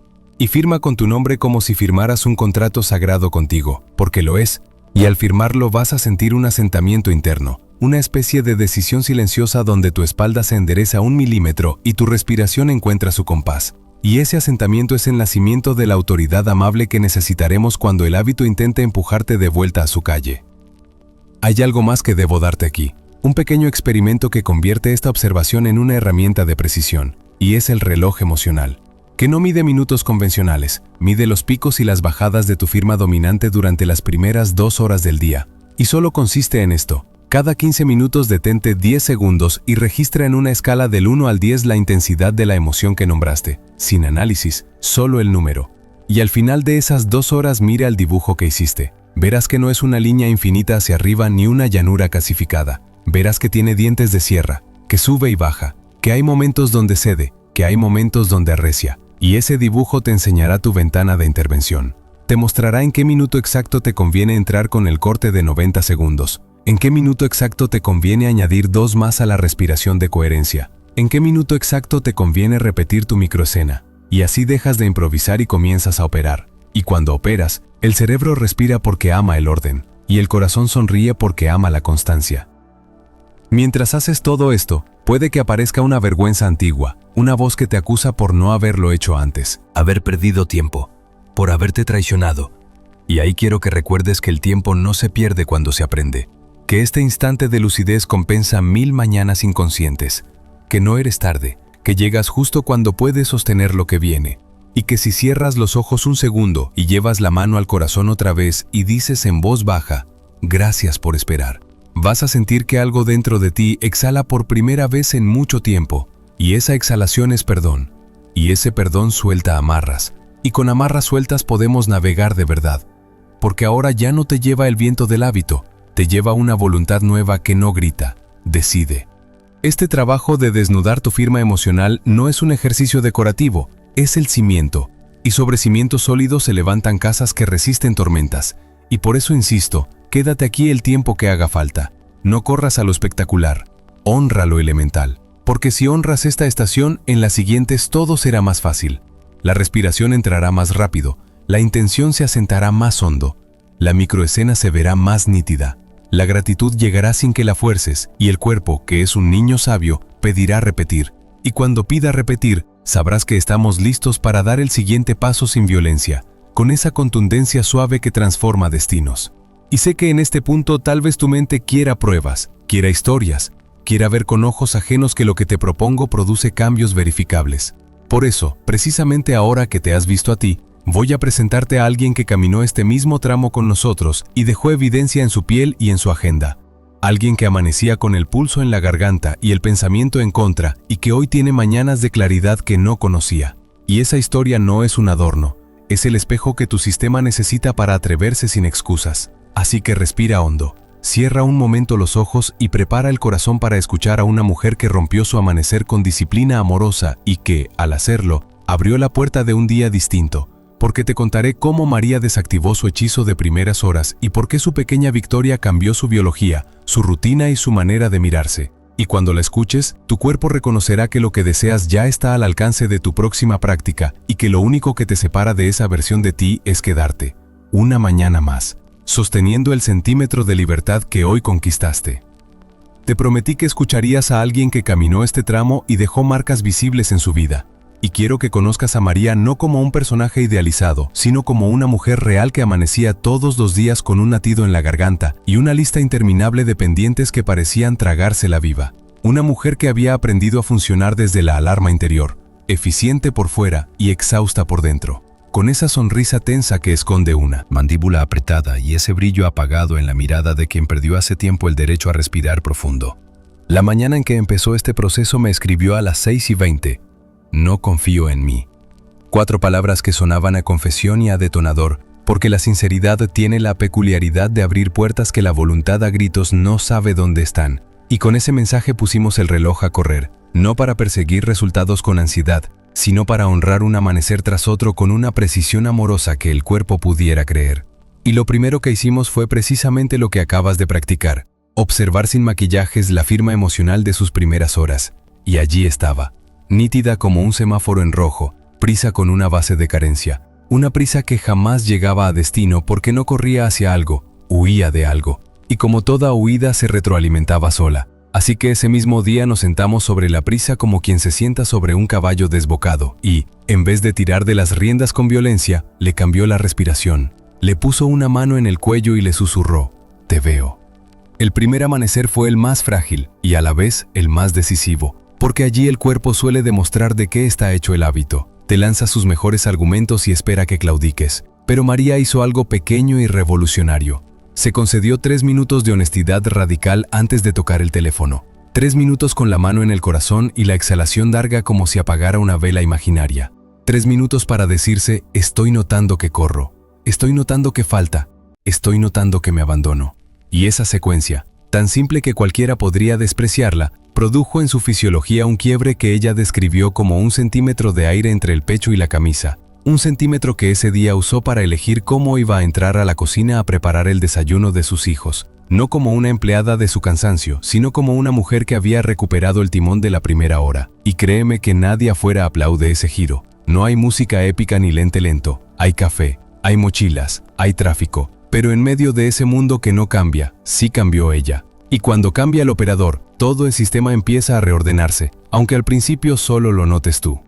Y firma con tu nombre como si firmaras un contrato sagrado contigo, porque lo es, y al firmarlo vas a sentir un asentamiento interno, una especie de decisión silenciosa donde tu espalda se endereza 1 milímetro y tu respiración encuentra su compás. Y ese asentamiento es el nacimiento de la autoridad amable que necesitaremos cuando el hábito intente empujarte de vuelta a su calle. Hay algo más que debo darte aquí, un pequeño experimento que convierte esta observación en una herramienta de precisión, y es el reloj emocional, que no mide minutos convencionales, mide los picos y las bajadas de tu firma dominante durante las primeras 2 horas del día, y solo consiste en esto. Cada 15 minutos detente 10 segundos y registra en una escala del 1 al 10 la intensidad de la emoción que nombraste, sin análisis, solo el número. Y al final de esas 2 horas mira el dibujo que hiciste. Verás que no es una línea infinita hacia arriba ni una llanura casificada. Verás que tiene dientes de sierra, que sube y baja, que hay momentos donde cede, que hay momentos donde arrecia. Y ese dibujo te enseñará tu ventana de intervención. Te mostrará en qué minuto exacto te conviene entrar con el corte de 90 segundos. En qué minuto exacto te conviene añadir 2 más a la respiración de coherencia. En qué minuto exacto te conviene repetir tu microescena. Y así dejas de improvisar y comienzas a operar. Y cuando operas, el cerebro respira porque ama el orden. Y el corazón sonríe porque ama la constancia. Mientras haces todo esto, puede que aparezca una vergüenza antigua, una voz que te acusa por no haberlo hecho antes. Haber perdido tiempo, por haberte traicionado. Y ahí quiero que recuerdes que el tiempo no se pierde cuando se aprende. Que este instante de lucidez compensa 1000 mañanas inconscientes. Que no eres tarde, que llegas justo cuando puedes sostener lo que viene. Y que si cierras los ojos un segundo y llevas la mano al corazón otra vez y dices en voz baja, gracias por esperar. Vas a sentir que algo dentro de ti exhala por primera vez en mucho tiempo. Y esa exhalación es perdón. Y ese perdón suelta amarras. Y con amarras sueltas podemos navegar de verdad. Porque ahora ya no te lleva el viento del hábito, te lleva una voluntad nueva que no grita, decide. Este trabajo de desnudar tu firma emocional no es un ejercicio decorativo, es el cimiento. Y sobre cimientos sólidos se levantan casas que resisten tormentas. Y por eso insisto, quédate aquí el tiempo que haga falta. No corras a lo espectacular, honra lo elemental. Porque si honras esta estación, en las siguientes todo será más fácil. La respiración entrará más rápido, la intención se asentará más hondo, la microescena se verá más nítida. La gratitud llegará sin que la fuerces, y el cuerpo, que es un niño sabio, pedirá repetir. Y cuando pida repetir, sabrás que estamos listos para dar el siguiente paso sin violencia, con esa contundencia suave que transforma destinos. Y sé que en este punto tal vez tu mente quiera pruebas, quiera historias, quiera ver con ojos ajenos que lo que te propongo produce cambios verificables. Por eso, precisamente ahora que te has visto a ti, voy a presentarte a alguien que caminó este mismo tramo con nosotros y dejó evidencia en su piel y en su agenda. Alguien que amanecía con el pulso en la garganta y el pensamiento en contra y que hoy tiene mañanas de claridad que no conocía. Y esa historia no es un adorno, es el espejo que tu sistema necesita para atreverse sin excusas. Así que respira hondo, cierra un momento los ojos y prepara el corazón para escuchar a una mujer que rompió su amanecer con disciplina amorosa y que, al hacerlo, abrió la puerta de un día distinto. Porque te contaré cómo María desactivó su hechizo de primeras horas y por qué su pequeña victoria cambió su biología, su rutina y su manera de mirarse. Y cuando la escuches, tu cuerpo reconocerá que lo que deseas ya está al alcance de tu próxima práctica y que lo único que te separa de esa versión de ti es quedarte, una mañana más, sosteniendo el centímetro de libertad que hoy conquistaste. Te prometí que escucharías a alguien que caminó este tramo y dejó marcas visibles en su vida. Y quiero que conozcas a María no como un personaje idealizado, sino como una mujer real que amanecía todos los días con un latido en la garganta y una lista interminable de pendientes que parecían tragársela viva. Una mujer que había aprendido a funcionar desde la alarma interior, eficiente por fuera y exhausta por dentro, con esa sonrisa tensa que esconde una mandíbula apretada y ese brillo apagado en la mirada de quien perdió hace tiempo el derecho a respirar profundo. La mañana en que empezó este proceso me escribió a las 6:20. No confío en mí. 4 palabras que sonaban a confesión y a detonador, porque la sinceridad tiene la peculiaridad de abrir puertas que la voluntad a gritos no sabe dónde están. Y con ese mensaje pusimos el reloj a correr, no para perseguir resultados con ansiedad, sino para honrar un amanecer tras otro con una precisión amorosa que el cuerpo pudiera creer. Y lo primero que hicimos fue precisamente lo que acabas de practicar, observar sin maquillajes la firma emocional de sus primeras horas. Y allí estaba, nítida como un semáforo en rojo, prisa con una base de carencia, una prisa que jamás llegaba a destino porque no corría hacia algo, huía de algo, y como toda huida se retroalimentaba sola. Así que ese mismo día nos sentamos sobre la prisa como quien se sienta sobre un caballo desbocado y, en vez de tirar de las riendas con violencia, le cambió la respiración, le puso una mano en el cuello y le susurró, «Te veo». El primer amanecer fue el más frágil y a la vez el más decisivo, porque allí el cuerpo suele demostrar de qué está hecho el hábito. Te lanza sus mejores argumentos y espera que claudiques. Pero María hizo algo pequeño y revolucionario. Se concedió 3 minutos de honestidad radical antes de tocar el teléfono. 3 minutos con la mano en el corazón y la exhalación larga como si apagara una vela imaginaria. 3 minutos para decirse, estoy notando que corro, estoy notando que falta, estoy notando que me abandono. Y esa secuencia, tan simple que cualquiera podría despreciarla, produjo en su fisiología un quiebre que ella describió como 1 centímetro de aire entre el pecho y la camisa. 1 centímetro que ese día usó para elegir cómo iba a entrar a la cocina a preparar el desayuno de sus hijos. No como una empleada de su cansancio, sino como una mujer que había recuperado el timón de la primera hora. Y créeme que nadie afuera aplaude ese giro. No hay música épica ni lente lento. Hay café, hay mochilas, hay tráfico. Pero en medio de ese mundo que no cambia, sí cambió ella. Y cuando cambia el operador, todo el sistema empieza a reordenarse, aunque al principio solo lo notes tú.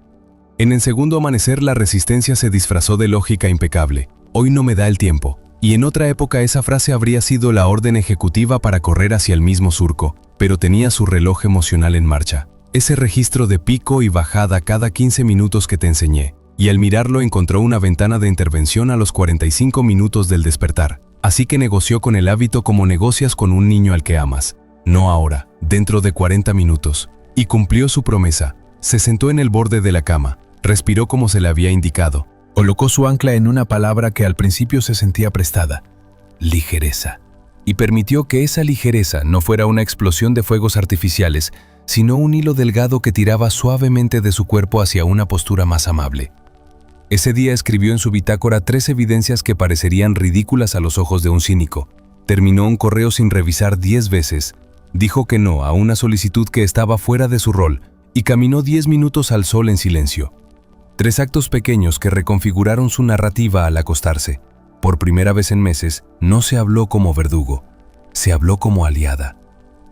En el segundo amanecer la resistencia se disfrazó de lógica impecable. Hoy no me da el tiempo. Y en otra época esa frase habría sido la orden ejecutiva para correr hacia el mismo surco, pero tenía su reloj emocional en marcha. Ese registro de pico y bajada cada 15 minutos que te enseñé. Y al mirarlo encontró una ventana de intervención a los 45 minutos del despertar. Así que negoció con el hábito como negocias con un niño al que amas. No ahora, dentro de 40 minutos. Y cumplió su promesa. Se sentó en el borde de la cama. Respiró como se le había indicado. Colocó su ancla en una palabra que al principio se sentía prestada: ligereza. Y permitió que esa ligereza no fuera una explosión de fuegos artificiales, sino un hilo delgado que tiraba suavemente de su cuerpo hacia una postura más amable. Ese día escribió en su bitácora 3 evidencias que parecerían ridículas a los ojos de un cínico. Terminó un correo sin revisar 10 veces. Dijo que no a una solicitud que estaba fuera de su rol y caminó 10 minutos al sol en silencio. 3 actos pequeños que reconfiguraron su narrativa al acostarse. Por primera vez en meses, no se habló como verdugo, se habló como aliada.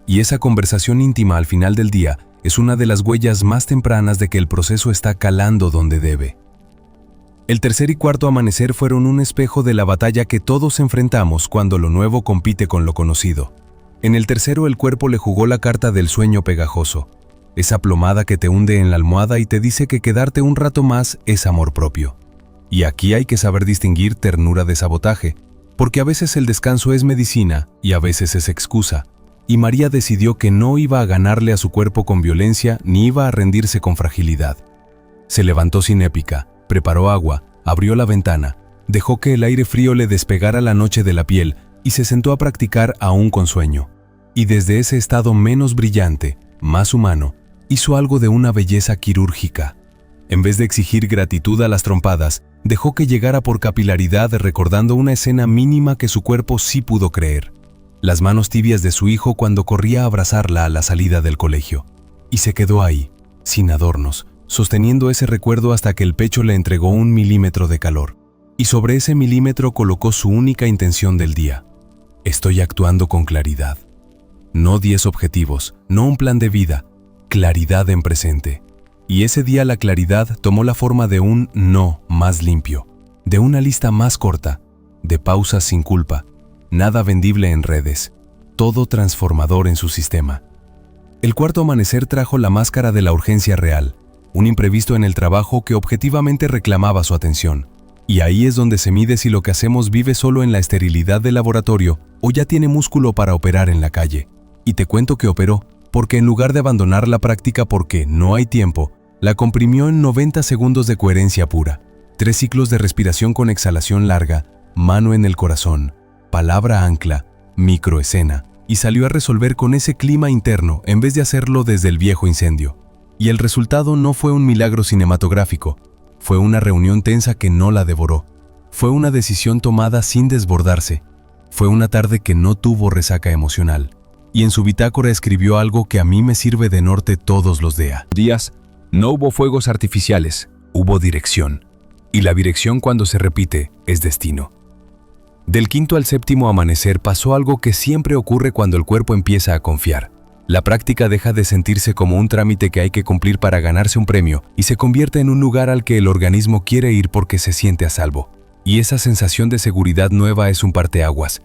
Y esa conversación íntima al final del día es una de las huellas más tempranas de que el proceso está calando donde debe. El tercer y cuarto amanecer fueron un espejo de la batalla que todos enfrentamos cuando lo nuevo compite con lo conocido. En el tercero el cuerpo le jugó la carta del sueño pegajoso. Esa plomada que te hunde en la almohada y te dice que quedarte un rato más es amor propio. Y aquí hay que saber distinguir ternura de sabotaje, porque a veces el descanso es medicina y a veces es excusa. Y María decidió que no iba a ganarle a su cuerpo con violencia ni iba a rendirse con fragilidad. Se levantó sin épica, preparó agua, abrió la ventana, dejó que el aire frío le despegara la noche de la piel y se sentó a practicar aún con sueño. Y desde ese estado menos brillante, más humano, hizo algo de una belleza quirúrgica. En vez de exigir gratitud a las trompadas, dejó que llegara por capilaridad recordando una escena mínima que su cuerpo sí pudo creer. Las manos tibias de su hijo cuando corría a abrazarla a la salida del colegio. Y se quedó ahí, sin adornos, sosteniendo ese recuerdo hasta que el pecho le entregó 1 milímetro de calor. Y sobre ese milímetro colocó su única intención del día. Estoy actuando con claridad. No 10 objetivos, no un plan de vida, claridad en presente. Y ese día la claridad tomó la forma de un no más limpio, de una lista más corta, de pausas sin culpa, nada vendible en redes, todo transformador en su sistema. El cuarto amanecer trajo la máscara de la urgencia real, un imprevisto en el trabajo que objetivamente reclamaba su atención. Y ahí es donde se mide si lo que hacemos vive solo en la esterilidad del laboratorio o ya tiene músculo para operar en la calle. Y te cuento que operó, porque en lugar de abandonar la práctica porque no hay tiempo, la comprimió en 90 segundos de coherencia pura. 3 ciclos de respiración con exhalación larga, mano en el corazón, palabra ancla, microescena, y salió a resolver con ese clima interno en vez de hacerlo desde el viejo incendio. Y el resultado no fue un milagro cinematográfico, fue una reunión tensa que no la devoró, fue una decisión tomada sin desbordarse, fue una tarde que no tuvo resaca emocional. Y en su bitácora escribió algo que a mí me sirve de norte todos los días. No hubo fuegos artificiales, hubo dirección. Y la dirección cuando se repite es destino. Del quinto al séptimo amanecer pasó algo que siempre ocurre cuando el cuerpo empieza a confiar. La práctica deja de sentirse como un trámite que hay que cumplir para ganarse un premio y se convierte en un lugar al que el organismo quiere ir porque se siente a salvo. Y esa sensación de seguridad nueva es un parteaguas.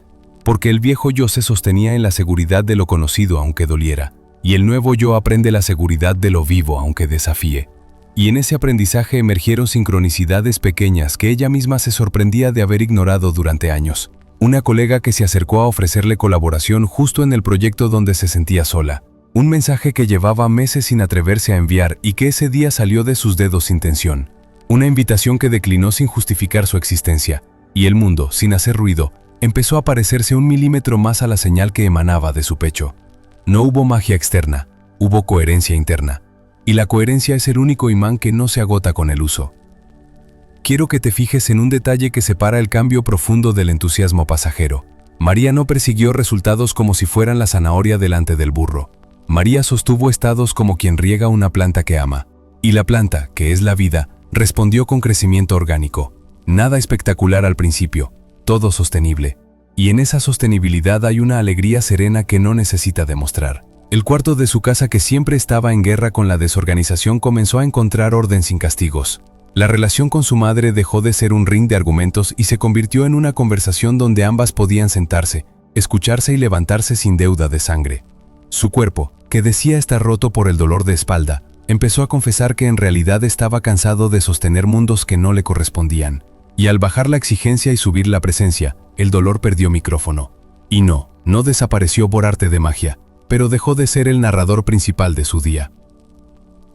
Porque el viejo yo se sostenía en la seguridad de lo conocido aunque doliera, y el nuevo yo aprende la seguridad de lo vivo aunque desafíe. Y en ese aprendizaje emergieron sincronicidades pequeñas que ella misma se sorprendía de haber ignorado durante años. Una colega que se acercó a ofrecerle colaboración justo en el proyecto donde se sentía sola. Un mensaje que llevaba meses sin atreverse a enviar y que ese día salió de sus dedos sin tensión. Una invitación que declinó sin justificar su existencia. Y el mundo, sin hacer ruido, empezó a parecerse 1 milímetro más a la señal que emanaba de su pecho. No hubo magia externa, hubo coherencia interna. Y la coherencia es el único imán que no se agota con el uso. Quiero que te fijes en un detalle que separa el cambio profundo del entusiasmo pasajero. María no persiguió resultados como si fueran la zanahoria delante del burro. María sostuvo estados como quien riega una planta que ama. Y la planta, que es la vida, respondió con crecimiento orgánico. Nada espectacular al principio, todo sostenible. Y en esa sostenibilidad hay una alegría serena que no necesita demostrar. El cuarto de su casa, que siempre estaba en guerra con la desorganización, comenzó a encontrar orden sin castigos. La relación con su madre dejó de ser un ring de argumentos y se convirtió en una conversación donde ambas podían sentarse, escucharse y levantarse sin deuda de sangre. Su cuerpo, que decía estar roto por el dolor de espalda, empezó a confesar que en realidad estaba cansado de sostener mundos que no le correspondían. Y al bajar la exigencia y subir la presencia, el dolor perdió micrófono. Y no desapareció por arte de magia, pero dejó de ser el narrador principal de su día.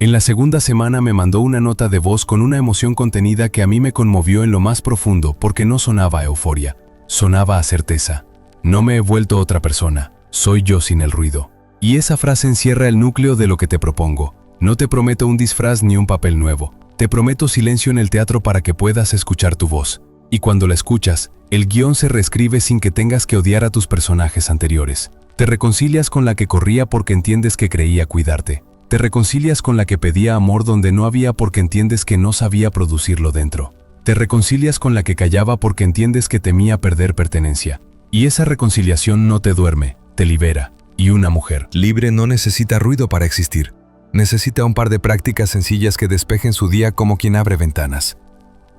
En la segunda semana me mandó una nota de voz con una emoción contenida que a mí me conmovió en lo más profundo porque no sonaba a euforia, sonaba a certeza. No me he vuelto otra persona, soy yo sin el ruido. Y esa frase encierra el núcleo de lo que te propongo. No te prometo un disfraz ni un papel nuevo. Te prometo silencio en el teatro para que puedas escuchar tu voz. Y cuando la escuchas, el guión se reescribe sin que tengas que odiar a tus personajes anteriores. Te reconcilias con la que corría porque entiendes que creía cuidarte. Te reconcilias con la que pedía amor donde no había porque entiendes que no sabía producirlo dentro. Te reconcilias con la que callaba porque entiendes que temía perder pertenencia. Y esa reconciliación no te duerme, te libera. Y una mujer libre no necesita ruido para existir. Necesita un par de prácticas sencillas que despejen su día como quien abre ventanas.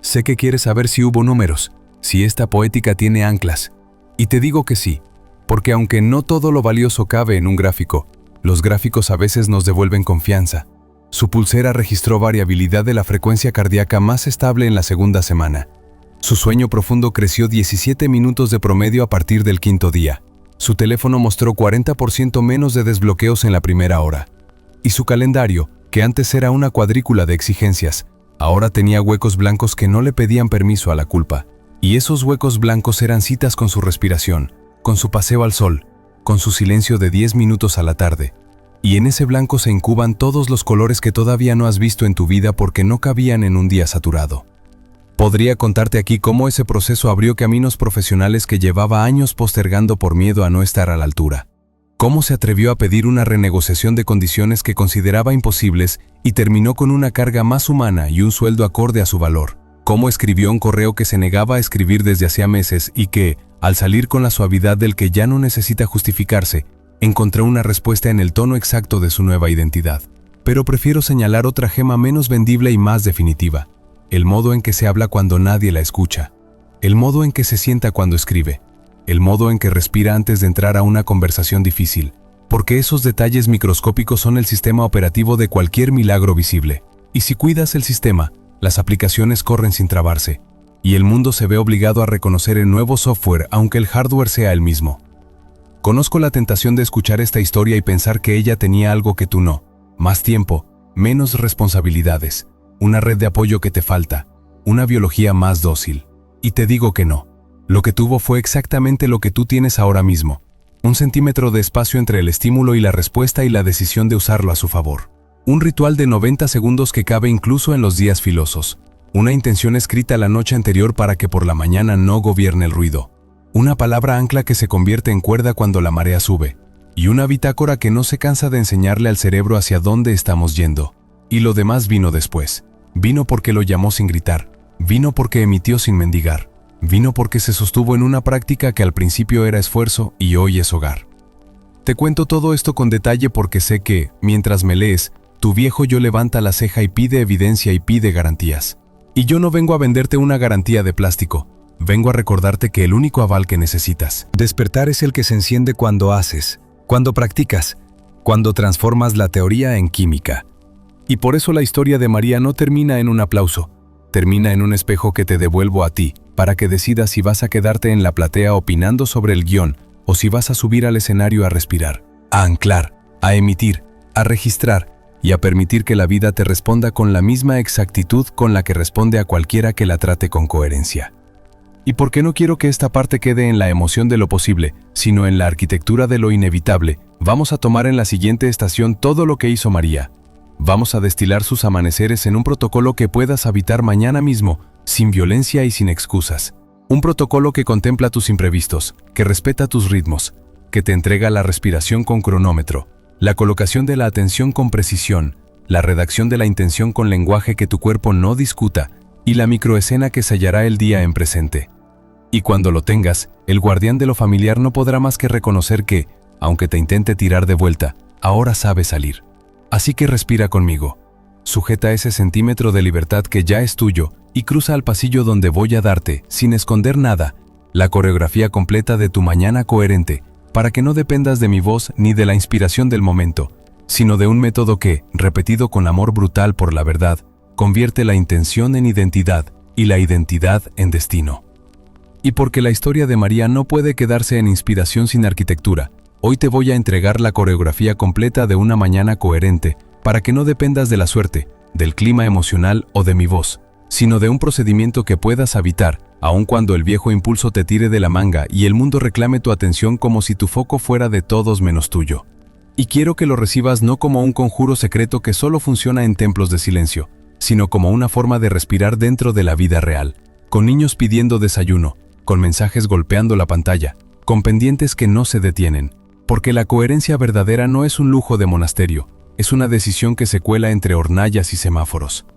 Sé que quieres saber si hubo números, si esta poética tiene anclas. Y te digo que sí, porque aunque no todo lo valioso cabe en un gráfico, los gráficos a veces nos devuelven confianza. Su pulsera registró variabilidad de la frecuencia cardíaca más estable en la segunda semana. Su sueño profundo creció 17 minutos de promedio a partir del quinto día. Su teléfono mostró 40% menos de desbloqueos en la primera hora. Y su calendario, que antes era una cuadrícula de exigencias, ahora tenía huecos blancos que no le pedían permiso a la culpa. Y esos huecos blancos eran citas con su respiración, con su paseo al sol, con su silencio de 10 minutos a la tarde. Y en ese blanco se incuban todos los colores que todavía no has visto en tu vida porque no cabían en un día saturado. Podría contarte aquí cómo ese proceso abrió caminos profesionales que llevaba años postergando por miedo a no estar a la altura. Cómo se atrevió a pedir una renegociación de condiciones que consideraba imposibles y terminó con una carga más humana y un sueldo acorde a su valor. Cómo escribió un correo que se negaba a escribir desde hacía meses y que, al salir con la suavidad del que ya no necesita justificarse, encontró una respuesta en el tono exacto de su nueva identidad. Pero prefiero señalar otra gema menos vendible y más definitiva. El modo en que se habla cuando nadie la escucha. El modo en que se sienta cuando escribe. El modo en que respira antes de entrar a una conversación difícil. Porque esos detalles microscópicos son el sistema operativo de cualquier milagro visible. Y si cuidas el sistema, las aplicaciones corren sin trabarse. Y el mundo se ve obligado a reconocer el nuevo software aunque el hardware sea el mismo. Conozco la tentación de escuchar esta historia y pensar que ella tenía algo que tú no. Más tiempo, menos responsabilidades. Una red de apoyo que te falta, una biología más dócil. Y te digo que no. Lo que tuvo fue exactamente lo que tú tienes ahora mismo. 1 centímetro de espacio entre el estímulo y la respuesta y la decisión de usarlo a su favor. Un ritual de 90 segundos que cabe incluso en los días filosos. Una intención escrita la noche anterior para que por la mañana no gobierne el ruido. Una palabra ancla que se convierte en cuerda cuando la marea sube. Y una bitácora que no se cansa de enseñarle al cerebro hacia dónde estamos yendo. Y lo demás vino después. Vino porque lo llamó sin gritar. Vino porque emitió sin mendigar. Vino porque se sostuvo en una práctica que al principio era esfuerzo y hoy es hogar. Te cuento todo esto con detalle porque sé que, mientras me lees, tu viejo yo levanta la ceja y pide evidencia y pide garantías. Y yo no vengo a venderte una garantía de plástico. Vengo a recordarte que el único aval que necesitas. Despertar es el que se enciende cuando haces, cuando practicas, cuando transformas la teoría en química. Y por eso la historia de María no termina en un aplauso, termina en un espejo que te devuelvo a ti, para que decidas si vas a quedarte en la platea opinando sobre el guión o si vas a subir al escenario a respirar, a anclar, a emitir, a registrar y a permitir que la vida te responda con la misma exactitud con la que responde a cualquiera que la trate con coherencia. Y porque no quiero que esta parte quede en la emoción de lo posible, sino en la arquitectura de lo inevitable, vamos a tomar en la siguiente estación todo lo que hizo María. Vamos a destilar sus amaneceres en un protocolo que puedas habitar mañana mismo, sin violencia y sin excusas. Un protocolo que contempla tus imprevistos, que respeta tus ritmos, que te entrega la respiración con cronómetro, la colocación de la atención con precisión, la redacción de la intención con lenguaje que tu cuerpo no discuta y la microescena que sellará el día en presente. Y cuando lo tengas, el guardián de lo familiar no podrá más que reconocer que, aunque te intente tirar de vuelta, ahora sabe salir. Así que respira conmigo. Sujeta ese centímetro de libertad que ya es tuyo y cruza al pasillo donde voy a darte, sin esconder nada, la coreografía completa de tu mañana coherente, para que no dependas de mi voz ni de la inspiración del momento, sino de un método que, repetido con amor brutal por la verdad, convierte la intención en identidad y la identidad en destino. Y porque la historia de María no puede quedarse en inspiración sin arquitectura, hoy te voy a entregar la coreografía completa de una mañana coherente, para que no dependas de la suerte, del clima emocional o de mi voz, sino de un procedimiento que puedas habitar, aun cuando el viejo impulso te tire de la manga y el mundo reclame tu atención como si tu foco fuera de todos menos tuyo. Y quiero que lo recibas no como un conjuro secreto que solo funciona en templos de silencio, sino como una forma de respirar dentro de la vida real, con niños pidiendo desayuno, con mensajes golpeando la pantalla, con pendientes que no se detienen, porque la coherencia verdadera no es un lujo de monasterio, es una decisión que se cuela entre hornallas y semáforos.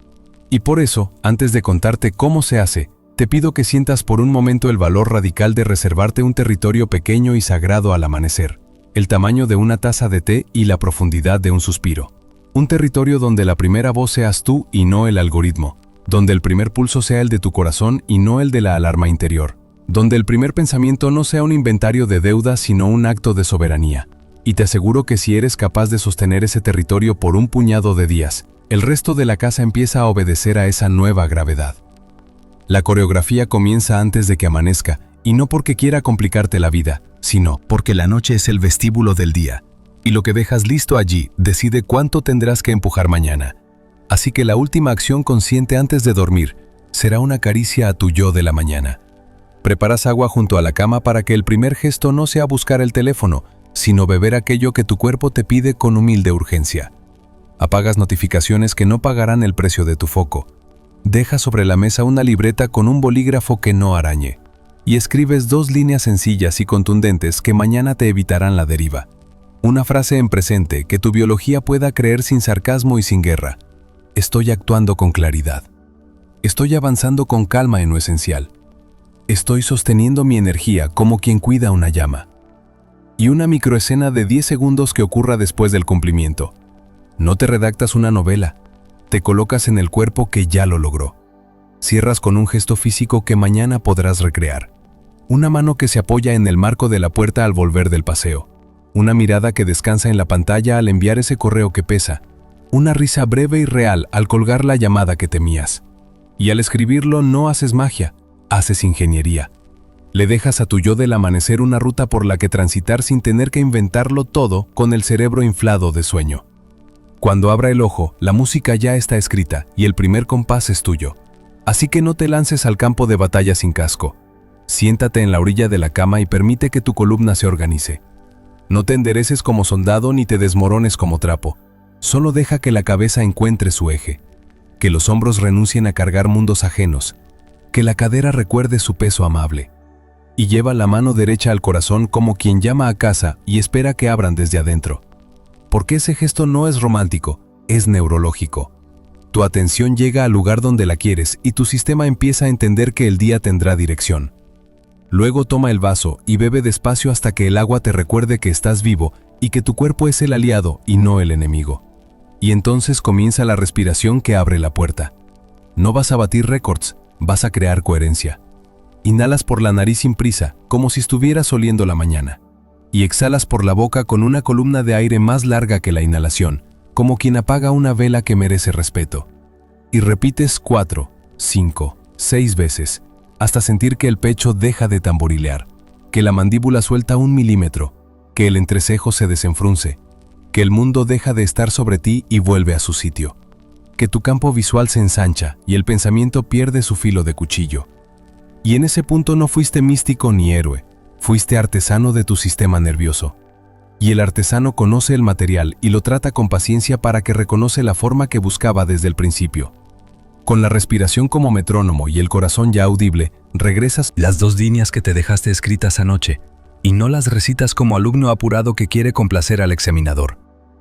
Y por eso, antes de contarte cómo se hace, te pido que sientas por un momento el valor radical de reservarte un territorio pequeño y sagrado al amanecer, el tamaño de una taza de té y la profundidad de un suspiro. Un territorio donde la primera voz seas tú y no el algoritmo, donde el primer pulso sea el de tu corazón y no el de la alarma interior, donde el primer pensamiento no sea un inventario de deudas sino un acto de soberanía. Y te aseguro que si eres capaz de sostener ese territorio por un puñado de días, el resto de la casa empieza a obedecer a esa nueva gravedad. La coreografía comienza antes de que amanezca, y no porque quiera complicarte la vida, sino porque la noche es el vestíbulo del día, y lo que dejas listo allí decide cuánto tendrás que empujar mañana. Así que la última acción consciente antes de dormir será una caricia a tu yo de la mañana. Preparas agua junto a la cama para que el primer gesto no sea buscar el teléfono, sino beber aquello que tu cuerpo te pide con humilde urgencia. Apagas notificaciones que no pagarán el precio de tu foco. Dejas sobre la mesa una libreta con un bolígrafo que no arañe. Y escribes 2 líneas sencillas y contundentes que mañana te evitarán la deriva. Una frase en presente que tu biología pueda creer sin sarcasmo y sin guerra. Estoy actuando con claridad. Estoy avanzando con calma en lo esencial. Estoy sosteniendo mi energía como quien cuida una llama. Y una microescena de 10 segundos que ocurra después del cumplimiento. No te redactas una novela, te colocas en el cuerpo que ya lo logró. Cierras con un gesto físico que mañana podrás recrear. Una mano que se apoya en el marco de la puerta al volver del paseo. Una mirada que descansa en la pantalla al enviar ese correo que pesa. Una risa breve y real al colgar la llamada que temías. Y al escribirlo no haces magia, haces ingeniería. Le dejas a tu yo del amanecer una ruta por la que transitar sin tener que inventarlo todo con el cerebro inflado de sueño. Cuando abra el ojo, la música ya está escrita y el primer compás es tuyo. Así que no te lances al campo de batalla sin casco. Siéntate en la orilla de la cama y permite que tu columna se organice. No te endereces como soldado ni te desmorones como trapo. Solo deja que la cabeza encuentre su eje. Que los hombros renuncien a cargar mundos ajenos. Que la cadera recuerde su peso amable. Y lleva la mano derecha al corazón como quien llama a casa y espera que abran desde adentro. Porque ese gesto no es romántico, es neurológico. Tu atención llega al lugar donde la quieres y tu sistema empieza a entender que el día tendrá dirección. Luego toma el vaso y bebe despacio hasta que el agua te recuerde que estás vivo y que tu cuerpo es el aliado y no el enemigo. Y entonces comienza la respiración que abre la puerta. No vas a batir récords, vas a crear coherencia. Inhalas por la nariz sin prisa, como si estuvieras oliendo la mañana. Y exhalas por la boca con una columna de aire más larga que la inhalación, como quien apaga una vela que merece respeto. Y repites 4, 5, 6 veces, hasta sentir que el pecho deja de tamborilear, que la mandíbula suelta 1 milímetro, que el entrecejo se desenfrunce, que el mundo deja de estar sobre ti y vuelve a su sitio, que tu campo visual se ensancha y el pensamiento pierde su filo de cuchillo. Y en ese punto no fuiste místico ni héroe, fuiste artesano de tu sistema nervioso. Y el artesano conoce el material y lo trata con paciencia para que reconoce la forma que buscaba desde el principio. Con la respiración como metrónomo y el corazón ya audible, regresas las 2 líneas que te dejaste escritas anoche y no las recitas como alumno apurado que quiere complacer al examinador.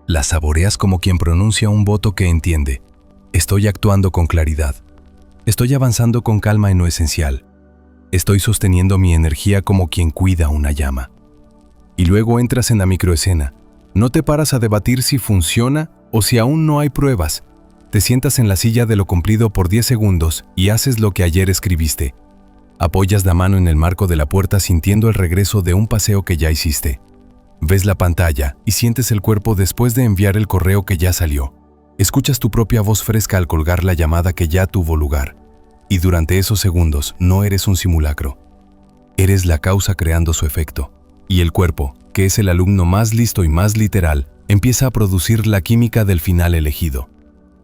Las saboreas como quien pronuncia un voto que entiende. Estoy actuando con claridad. Estoy avanzando con calma en lo esencial. Estoy sosteniendo mi energía como quien cuida una llama. Y luego entras en la microescena. No te paras a debatir si funciona o si aún no hay pruebas. Te sientas en la silla de lo cumplido por 10 segundos y haces lo que ayer escribiste. Apoyas la mano en el marco de la puerta sintiendo el regreso de un paseo que ya hiciste. Ves la pantalla y sientes el cuerpo después de enviar el correo que ya salió. Escuchas tu propia voz fresca al colgar la llamada que ya tuvo lugar. Y durante esos segundos no eres un simulacro. Eres la causa creando su efecto. Y el cuerpo, que es el alumno más listo y más literal, empieza a producir la química del final elegido.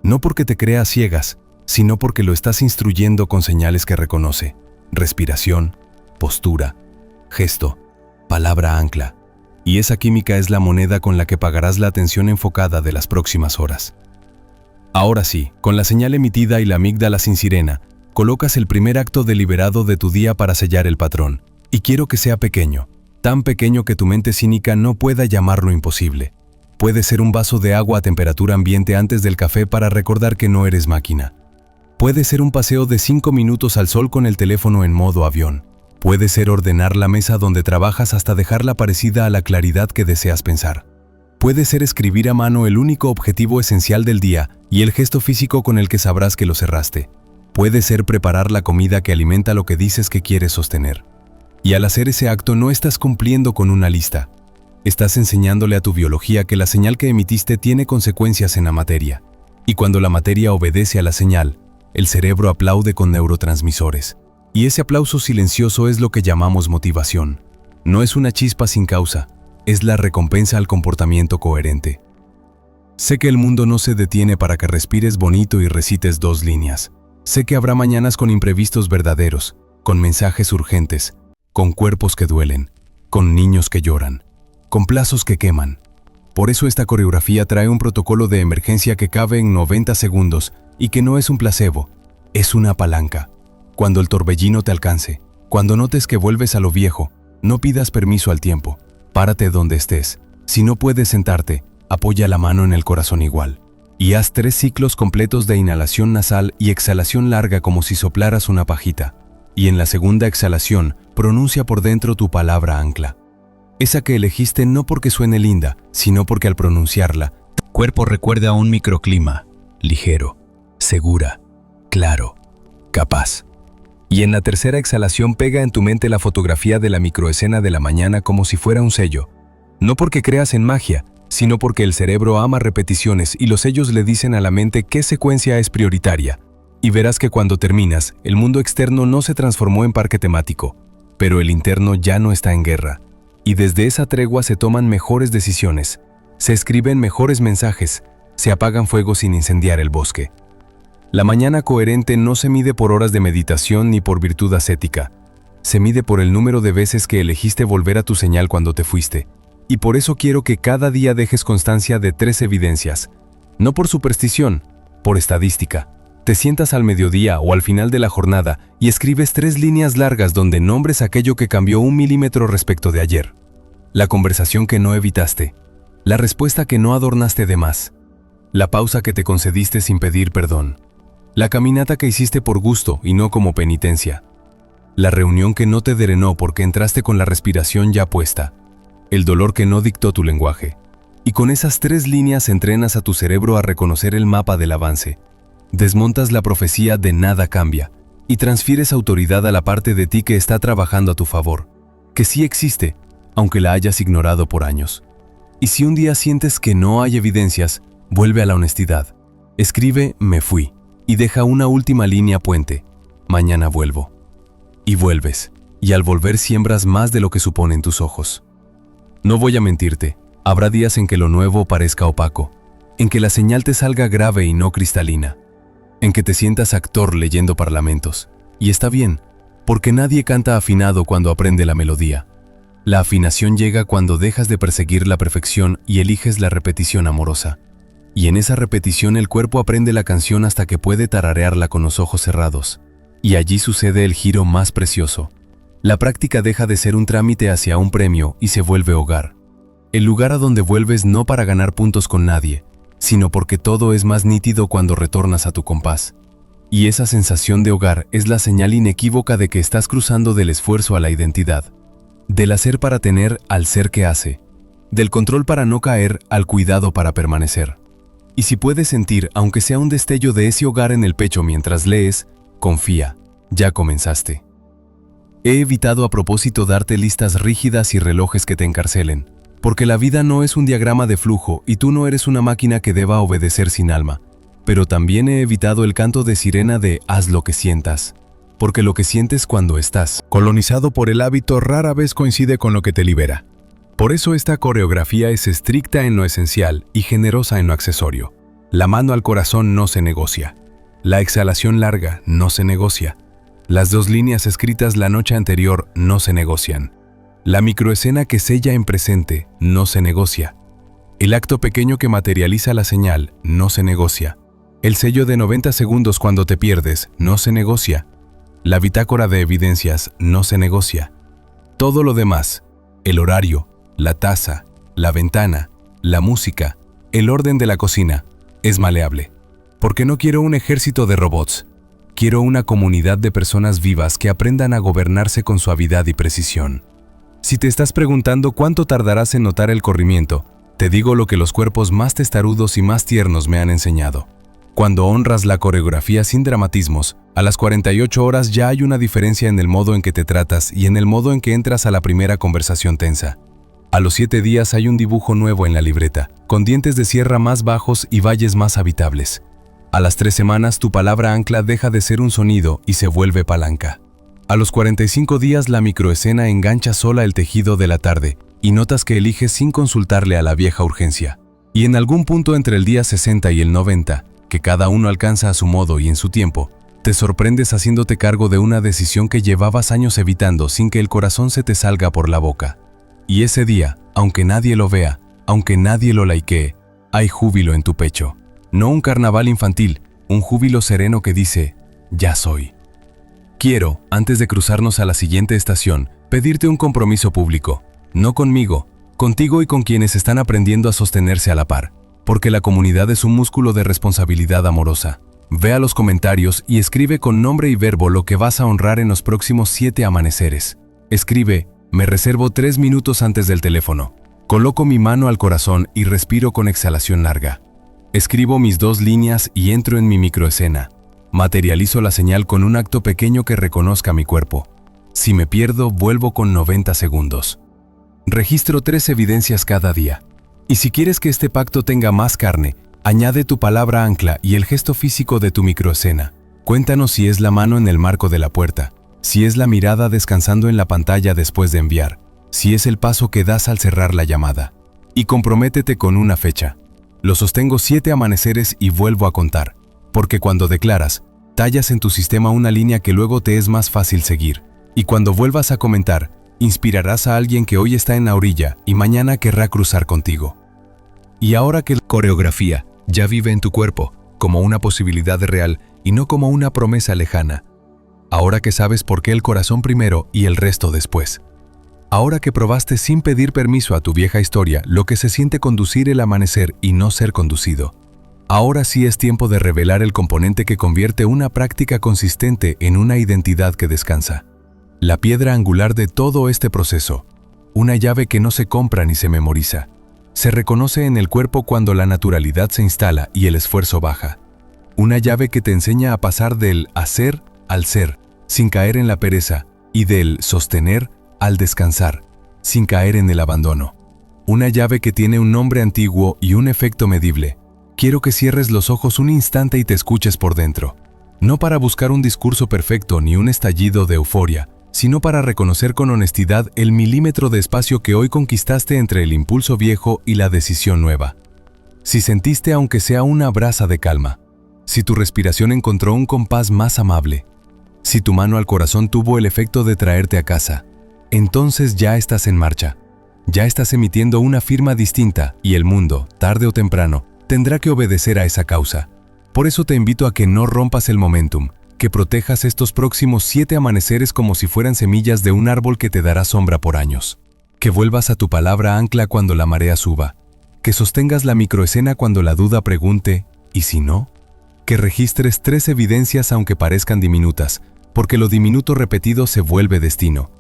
No porque te crea ciegas, sino porque lo estás instruyendo con señales que reconoce. Respiración, postura, gesto, palabra ancla. Y esa química es la moneda con la que pagarás la atención enfocada de las próximas horas. Ahora sí, con la señal emitida y la amígdala sin sirena, colocas el primer acto deliberado de tu día para sellar el patrón. Y quiero que sea pequeño, tan pequeño que tu mente cínica no pueda llamarlo imposible. Puede ser un vaso de agua a temperatura ambiente antes del café para recordar que no eres máquina. Puede ser un paseo de 5 minutos al sol con el teléfono en modo avión. Puede ser ordenar la mesa donde trabajas hasta dejarla parecida a la claridad que deseas pensar. Puede ser escribir a mano el único objetivo esencial del día y el gesto físico con el que sabrás que lo cerraste. Puede ser preparar la comida que alimenta lo que dices que quieres sostener. Y al hacer ese acto no estás cumpliendo con una lista. Estás enseñándole a tu biología que la señal que emitiste tiene consecuencias en la materia. Y cuando la materia obedece a la señal, el cerebro aplaude con neurotransmisores. Y ese aplauso silencioso es lo que llamamos motivación. No es una chispa sin causa, es la recompensa al comportamiento coherente. Sé que el mundo no se detiene para que respires bonito y recites 2 líneas. Sé que habrá mañanas con imprevistos verdaderos, con mensajes urgentes, con cuerpos que duelen, con niños que lloran, con plazos que queman. Por eso esta coreografía trae un protocolo de emergencia que cabe en 90 segundos y que no es un placebo, es una palanca. Cuando el torbellino te alcance, cuando notes que vuelves a lo viejo, no pidas permiso al tiempo, párate donde estés. Si no puedes sentarte, apoya la mano en el corazón igual. Y haz 3 ciclos completos de inhalación nasal y exhalación larga como si soplaras una pajita. Y en la segunda exhalación, pronuncia por dentro tu palabra ancla. Esa que elegiste no porque suene linda, sino porque al pronunciarla, tu cuerpo recuerda un microclima, ligero, segura, claro, capaz. Y en la tercera exhalación pega en tu mente la fotografía de la microescena de la mañana como si fuera un sello. No porque creas en magia, sino porque el cerebro ama repeticiones y los sellos le dicen a la mente qué secuencia es prioritaria. Y verás que cuando terminas, el mundo externo no se transformó en parque temático, pero el interno ya no está en guerra. Y desde esa tregua se toman mejores decisiones, se escriben mejores mensajes, se apagan fuegos sin incendiar el bosque. La mañana coherente no se mide por horas de meditación ni por virtud ascética. Se mide por el número de veces que elegiste volver a tu señal cuando te fuiste. Y por eso quiero que cada día dejes constancia de 3 evidencias. No por superstición, por estadística. Te sientas al mediodía o al final de la jornada y escribes 3 líneas largas donde nombres aquello que cambió 1 milímetro respecto de ayer. La conversación que no evitaste. La respuesta que no adornaste de más. La pausa que te concediste sin pedir perdón. La caminata que hiciste por gusto y no como penitencia. La reunión que no te drenó porque entraste con la respiración ya puesta. El dolor que no dictó tu lenguaje. Y con esas 3 líneas entrenas a tu cerebro a reconocer el mapa del avance. Desmontas la profecía de nada cambia y transfieres autoridad a la parte de ti que está trabajando a tu favor, que sí existe, aunque la hayas ignorado por años. Y si un día sientes que no hay evidencias, vuelve a la honestidad. Escribe "me fui" y deja una última línea puente. Mañana vuelvo. y vuelves, y al volver siembras más de lo que suponen tus ojos. No voy a mentirte, habrá días en que lo nuevo parezca opaco, en que la señal te salga grave y no cristalina, en que te sientas actor leyendo parlamentos. Y está bien, porque nadie canta afinado cuando aprende la melodía. La afinación llega cuando dejas de perseguir la perfección y eliges la repetición amorosa. Y en esa repetición el cuerpo aprende la canción hasta que puede tararearla con los ojos cerrados. Y allí sucede el giro más precioso. La práctica deja de ser un trámite hacia un premio y se vuelve hogar. El lugar a donde vuelves no para ganar puntos con nadie, sino porque todo es más nítido cuando retornas a tu compás. Y esa sensación de hogar es la señal inequívoca de que estás cruzando del esfuerzo a la identidad, del hacer para tener al ser que hace, del control para no caer al cuidado para permanecer. Y si puedes sentir, aunque sea un destello de ese hogar en el pecho mientras lees, confía, ya comenzaste. He evitado a propósito darte listas rígidas y relojes que te encarcelen, porque la vida no es un diagrama de flujo y tú no eres una máquina que deba obedecer sin alma. Pero también he evitado el canto de sirena de haz lo que sientas, porque lo que sientes cuando estás colonizado por el hábito rara vez coincide con lo que te libera. Por eso esta coreografía es estricta en lo esencial y generosa en lo accesorio. La mano al corazón no se negocia. La exhalación larga no se negocia. Las 2 líneas escritas la noche anterior no se negocian. La microescena que sella en presente no se negocia. El acto pequeño que materializa la señal no se negocia. El sello de 90 segundos cuando te pierdes no se negocia. La bitácora de evidencias no se negocia. Todo lo demás, el horario, la taza, la ventana, la música, el orden de la cocina, es maleable. Porque no quiero un ejército de robots. Quiero una comunidad de personas vivas que aprendan a gobernarse con suavidad y precisión. Si te estás preguntando cuánto tardarás en notar el corrimiento, te digo lo que los cuerpos más testarudos y más tiernos me han enseñado. Cuando honras la coreografía sin dramatismos, a las 48 horas ya hay una diferencia en el modo en que te tratas y en el modo en que entras a la primera conversación tensa. A los 7 días hay un dibujo nuevo en la libreta, con dientes de sierra más bajos y valles más habitables. A las 3 semanas tu palabra ancla deja de ser un sonido y se vuelve palanca. A los 45 días la microescena engancha sola el tejido de la tarde y notas que eliges sin consultarle a la vieja urgencia. Y en algún punto entre el día 60 y el 90, que cada uno alcanza a su modo y en su tiempo, te sorprendes haciéndote cargo de una decisión que llevabas años evitando sin que el corazón se te salga por la boca. Y ese día, aunque nadie lo vea, aunque nadie lo likee, hay júbilo en tu pecho. No un carnaval infantil, un júbilo sereno que dice, ya soy. Quiero, antes de cruzarnos a la siguiente estación, pedirte un compromiso público. No conmigo, contigo y con quienes están aprendiendo a sostenerse a la par. Porque la comunidad es un músculo de responsabilidad amorosa. Ve a los comentarios y escribe con nombre y verbo lo que vas a honrar en los próximos 7 amaneceres. Escribe, me reservo 3 minutos antes del teléfono. Coloco mi mano al corazón y respiro con exhalación larga. Escribo mis 2 líneas y entro en mi microescena. Materializo la señal con un acto pequeño que reconozca mi cuerpo. Si me pierdo, vuelvo con 90 segundos. Registro 3 evidencias cada día. Y si quieres que este pacto tenga más carne, añade tu palabra ancla y el gesto físico de tu microescena. Cuéntanos si es la mano en el marco de la puerta, si es la mirada descansando en la pantalla después de enviar, si es el paso que das al cerrar la llamada. Y comprométete con una fecha. Lo sostengo 7 amaneceres y vuelvo a contar, porque cuando declaras, tallas en tu sistema una línea que luego te es más fácil seguir. Y cuando vuelvas a comentar, inspirarás a alguien que hoy está en la orilla y mañana querrá cruzar contigo. Y ahora que la coreografía ya vive en tu cuerpo, como una posibilidad real y no como una promesa lejana. Ahora que sabes por qué el corazón primero y el resto después. Ahora que probaste sin pedir permiso a tu vieja historia lo que se siente conducir el amanecer y no ser conducido. Ahora sí es tiempo de revelar el componente que convierte una práctica consistente en una identidad que descansa. La piedra angular de todo este proceso, una llave que no se compra ni se memoriza, se reconoce en el cuerpo cuando la naturalidad se instala y el esfuerzo baja. Una llave que te enseña a pasar del hacer al ser, sin caer en la pereza, y del sostener al descansar, sin caer en el abandono. Una llave que tiene un nombre antiguo y un efecto medible. Quiero que cierres los ojos un instante y te escuches por dentro. No para buscar un discurso perfecto ni un estallido de euforia, sino para reconocer con honestidad el milímetro de espacio que hoy conquistaste entre el impulso viejo y la decisión nueva. Si sentiste aunque sea una brasa de calma, si tu respiración encontró un compás más amable, si tu mano al corazón tuvo el efecto de traerte a casa, entonces ya estás en marcha. Ya estás emitiendo una firma distinta y el mundo, tarde o temprano, tendrá que obedecer a esa causa. Por eso te invito a que no rompas el momentum, que protejas estos próximos 7 amaneceres como si fueran semillas de un árbol que te dará sombra por años. Que vuelvas a tu palabra ancla cuando la marea suba. Que sostengas la microescena cuando la duda pregunte, ¿y si no? Que registres 3 evidencias aunque parezcan diminutas, porque lo diminuto repetido se vuelve destino.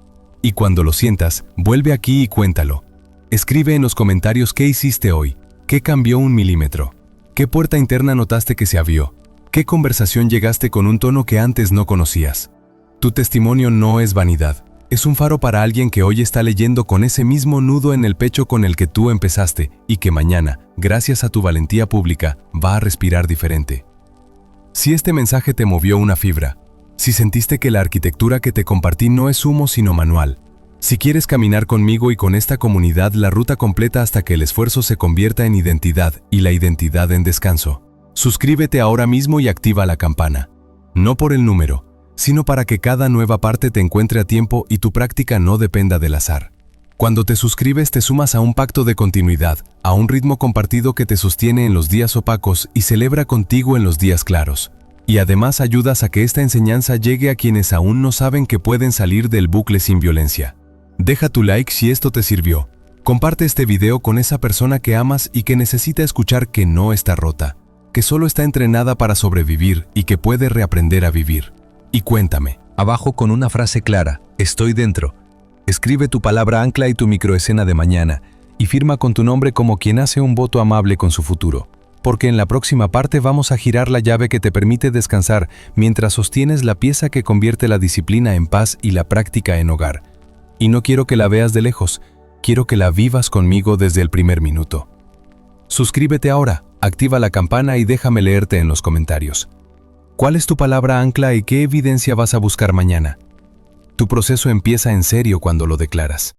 Y cuando lo sientas, vuelve aquí y cuéntalo. Escribe en los comentarios qué hiciste hoy, qué cambió 1 milímetro, qué puerta interna notaste que se abrió, qué conversación llegaste con un tono que antes no conocías. Tu testimonio no es vanidad, es un faro para alguien que hoy está leyendo con ese mismo nudo en el pecho con el que tú empezaste y que mañana, gracias a tu valentía pública, va a respirar diferente. Si este mensaje te movió una fibra, si sentiste que la arquitectura que te compartí no es humo sino manual, si quieres caminar conmigo y con esta comunidad la ruta completa hasta que el esfuerzo se convierta en identidad y la identidad en descanso, suscríbete ahora mismo y activa la campana. No por el número, sino para que cada nueva parte te encuentre a tiempo y tu práctica no dependa del azar. Cuando te suscribes te sumas a un pacto de continuidad, a un ritmo compartido que te sostiene en los días opacos y celebra contigo en los días claros. Y además ayudas a que esta enseñanza llegue a quienes aún no saben que pueden salir del bucle sin violencia. Deja tu like si esto te sirvió. Comparte este video con esa persona que amas y que necesita escuchar que no está rota, que solo está entrenada para sobrevivir y que puede reaprender a vivir. Y cuéntame. Abajo con una frase clara, estoy dentro. Escribe tu palabra ancla y tu microescena de mañana y firma con tu nombre como quien hace un voto amable con su futuro. Porque en la próxima parte vamos a girar la llave que te permite descansar mientras sostienes la pieza que convierte la disciplina en paz y la práctica en hogar. Y no quiero que la veas de lejos, quiero que la vivas conmigo desde el primer minuto. Suscríbete ahora, activa la campana y déjame leerte en los comentarios. ¿Cuál es tu palabra ancla y qué evidencia vas a buscar mañana? Tu proceso empieza en serio cuando lo declaras.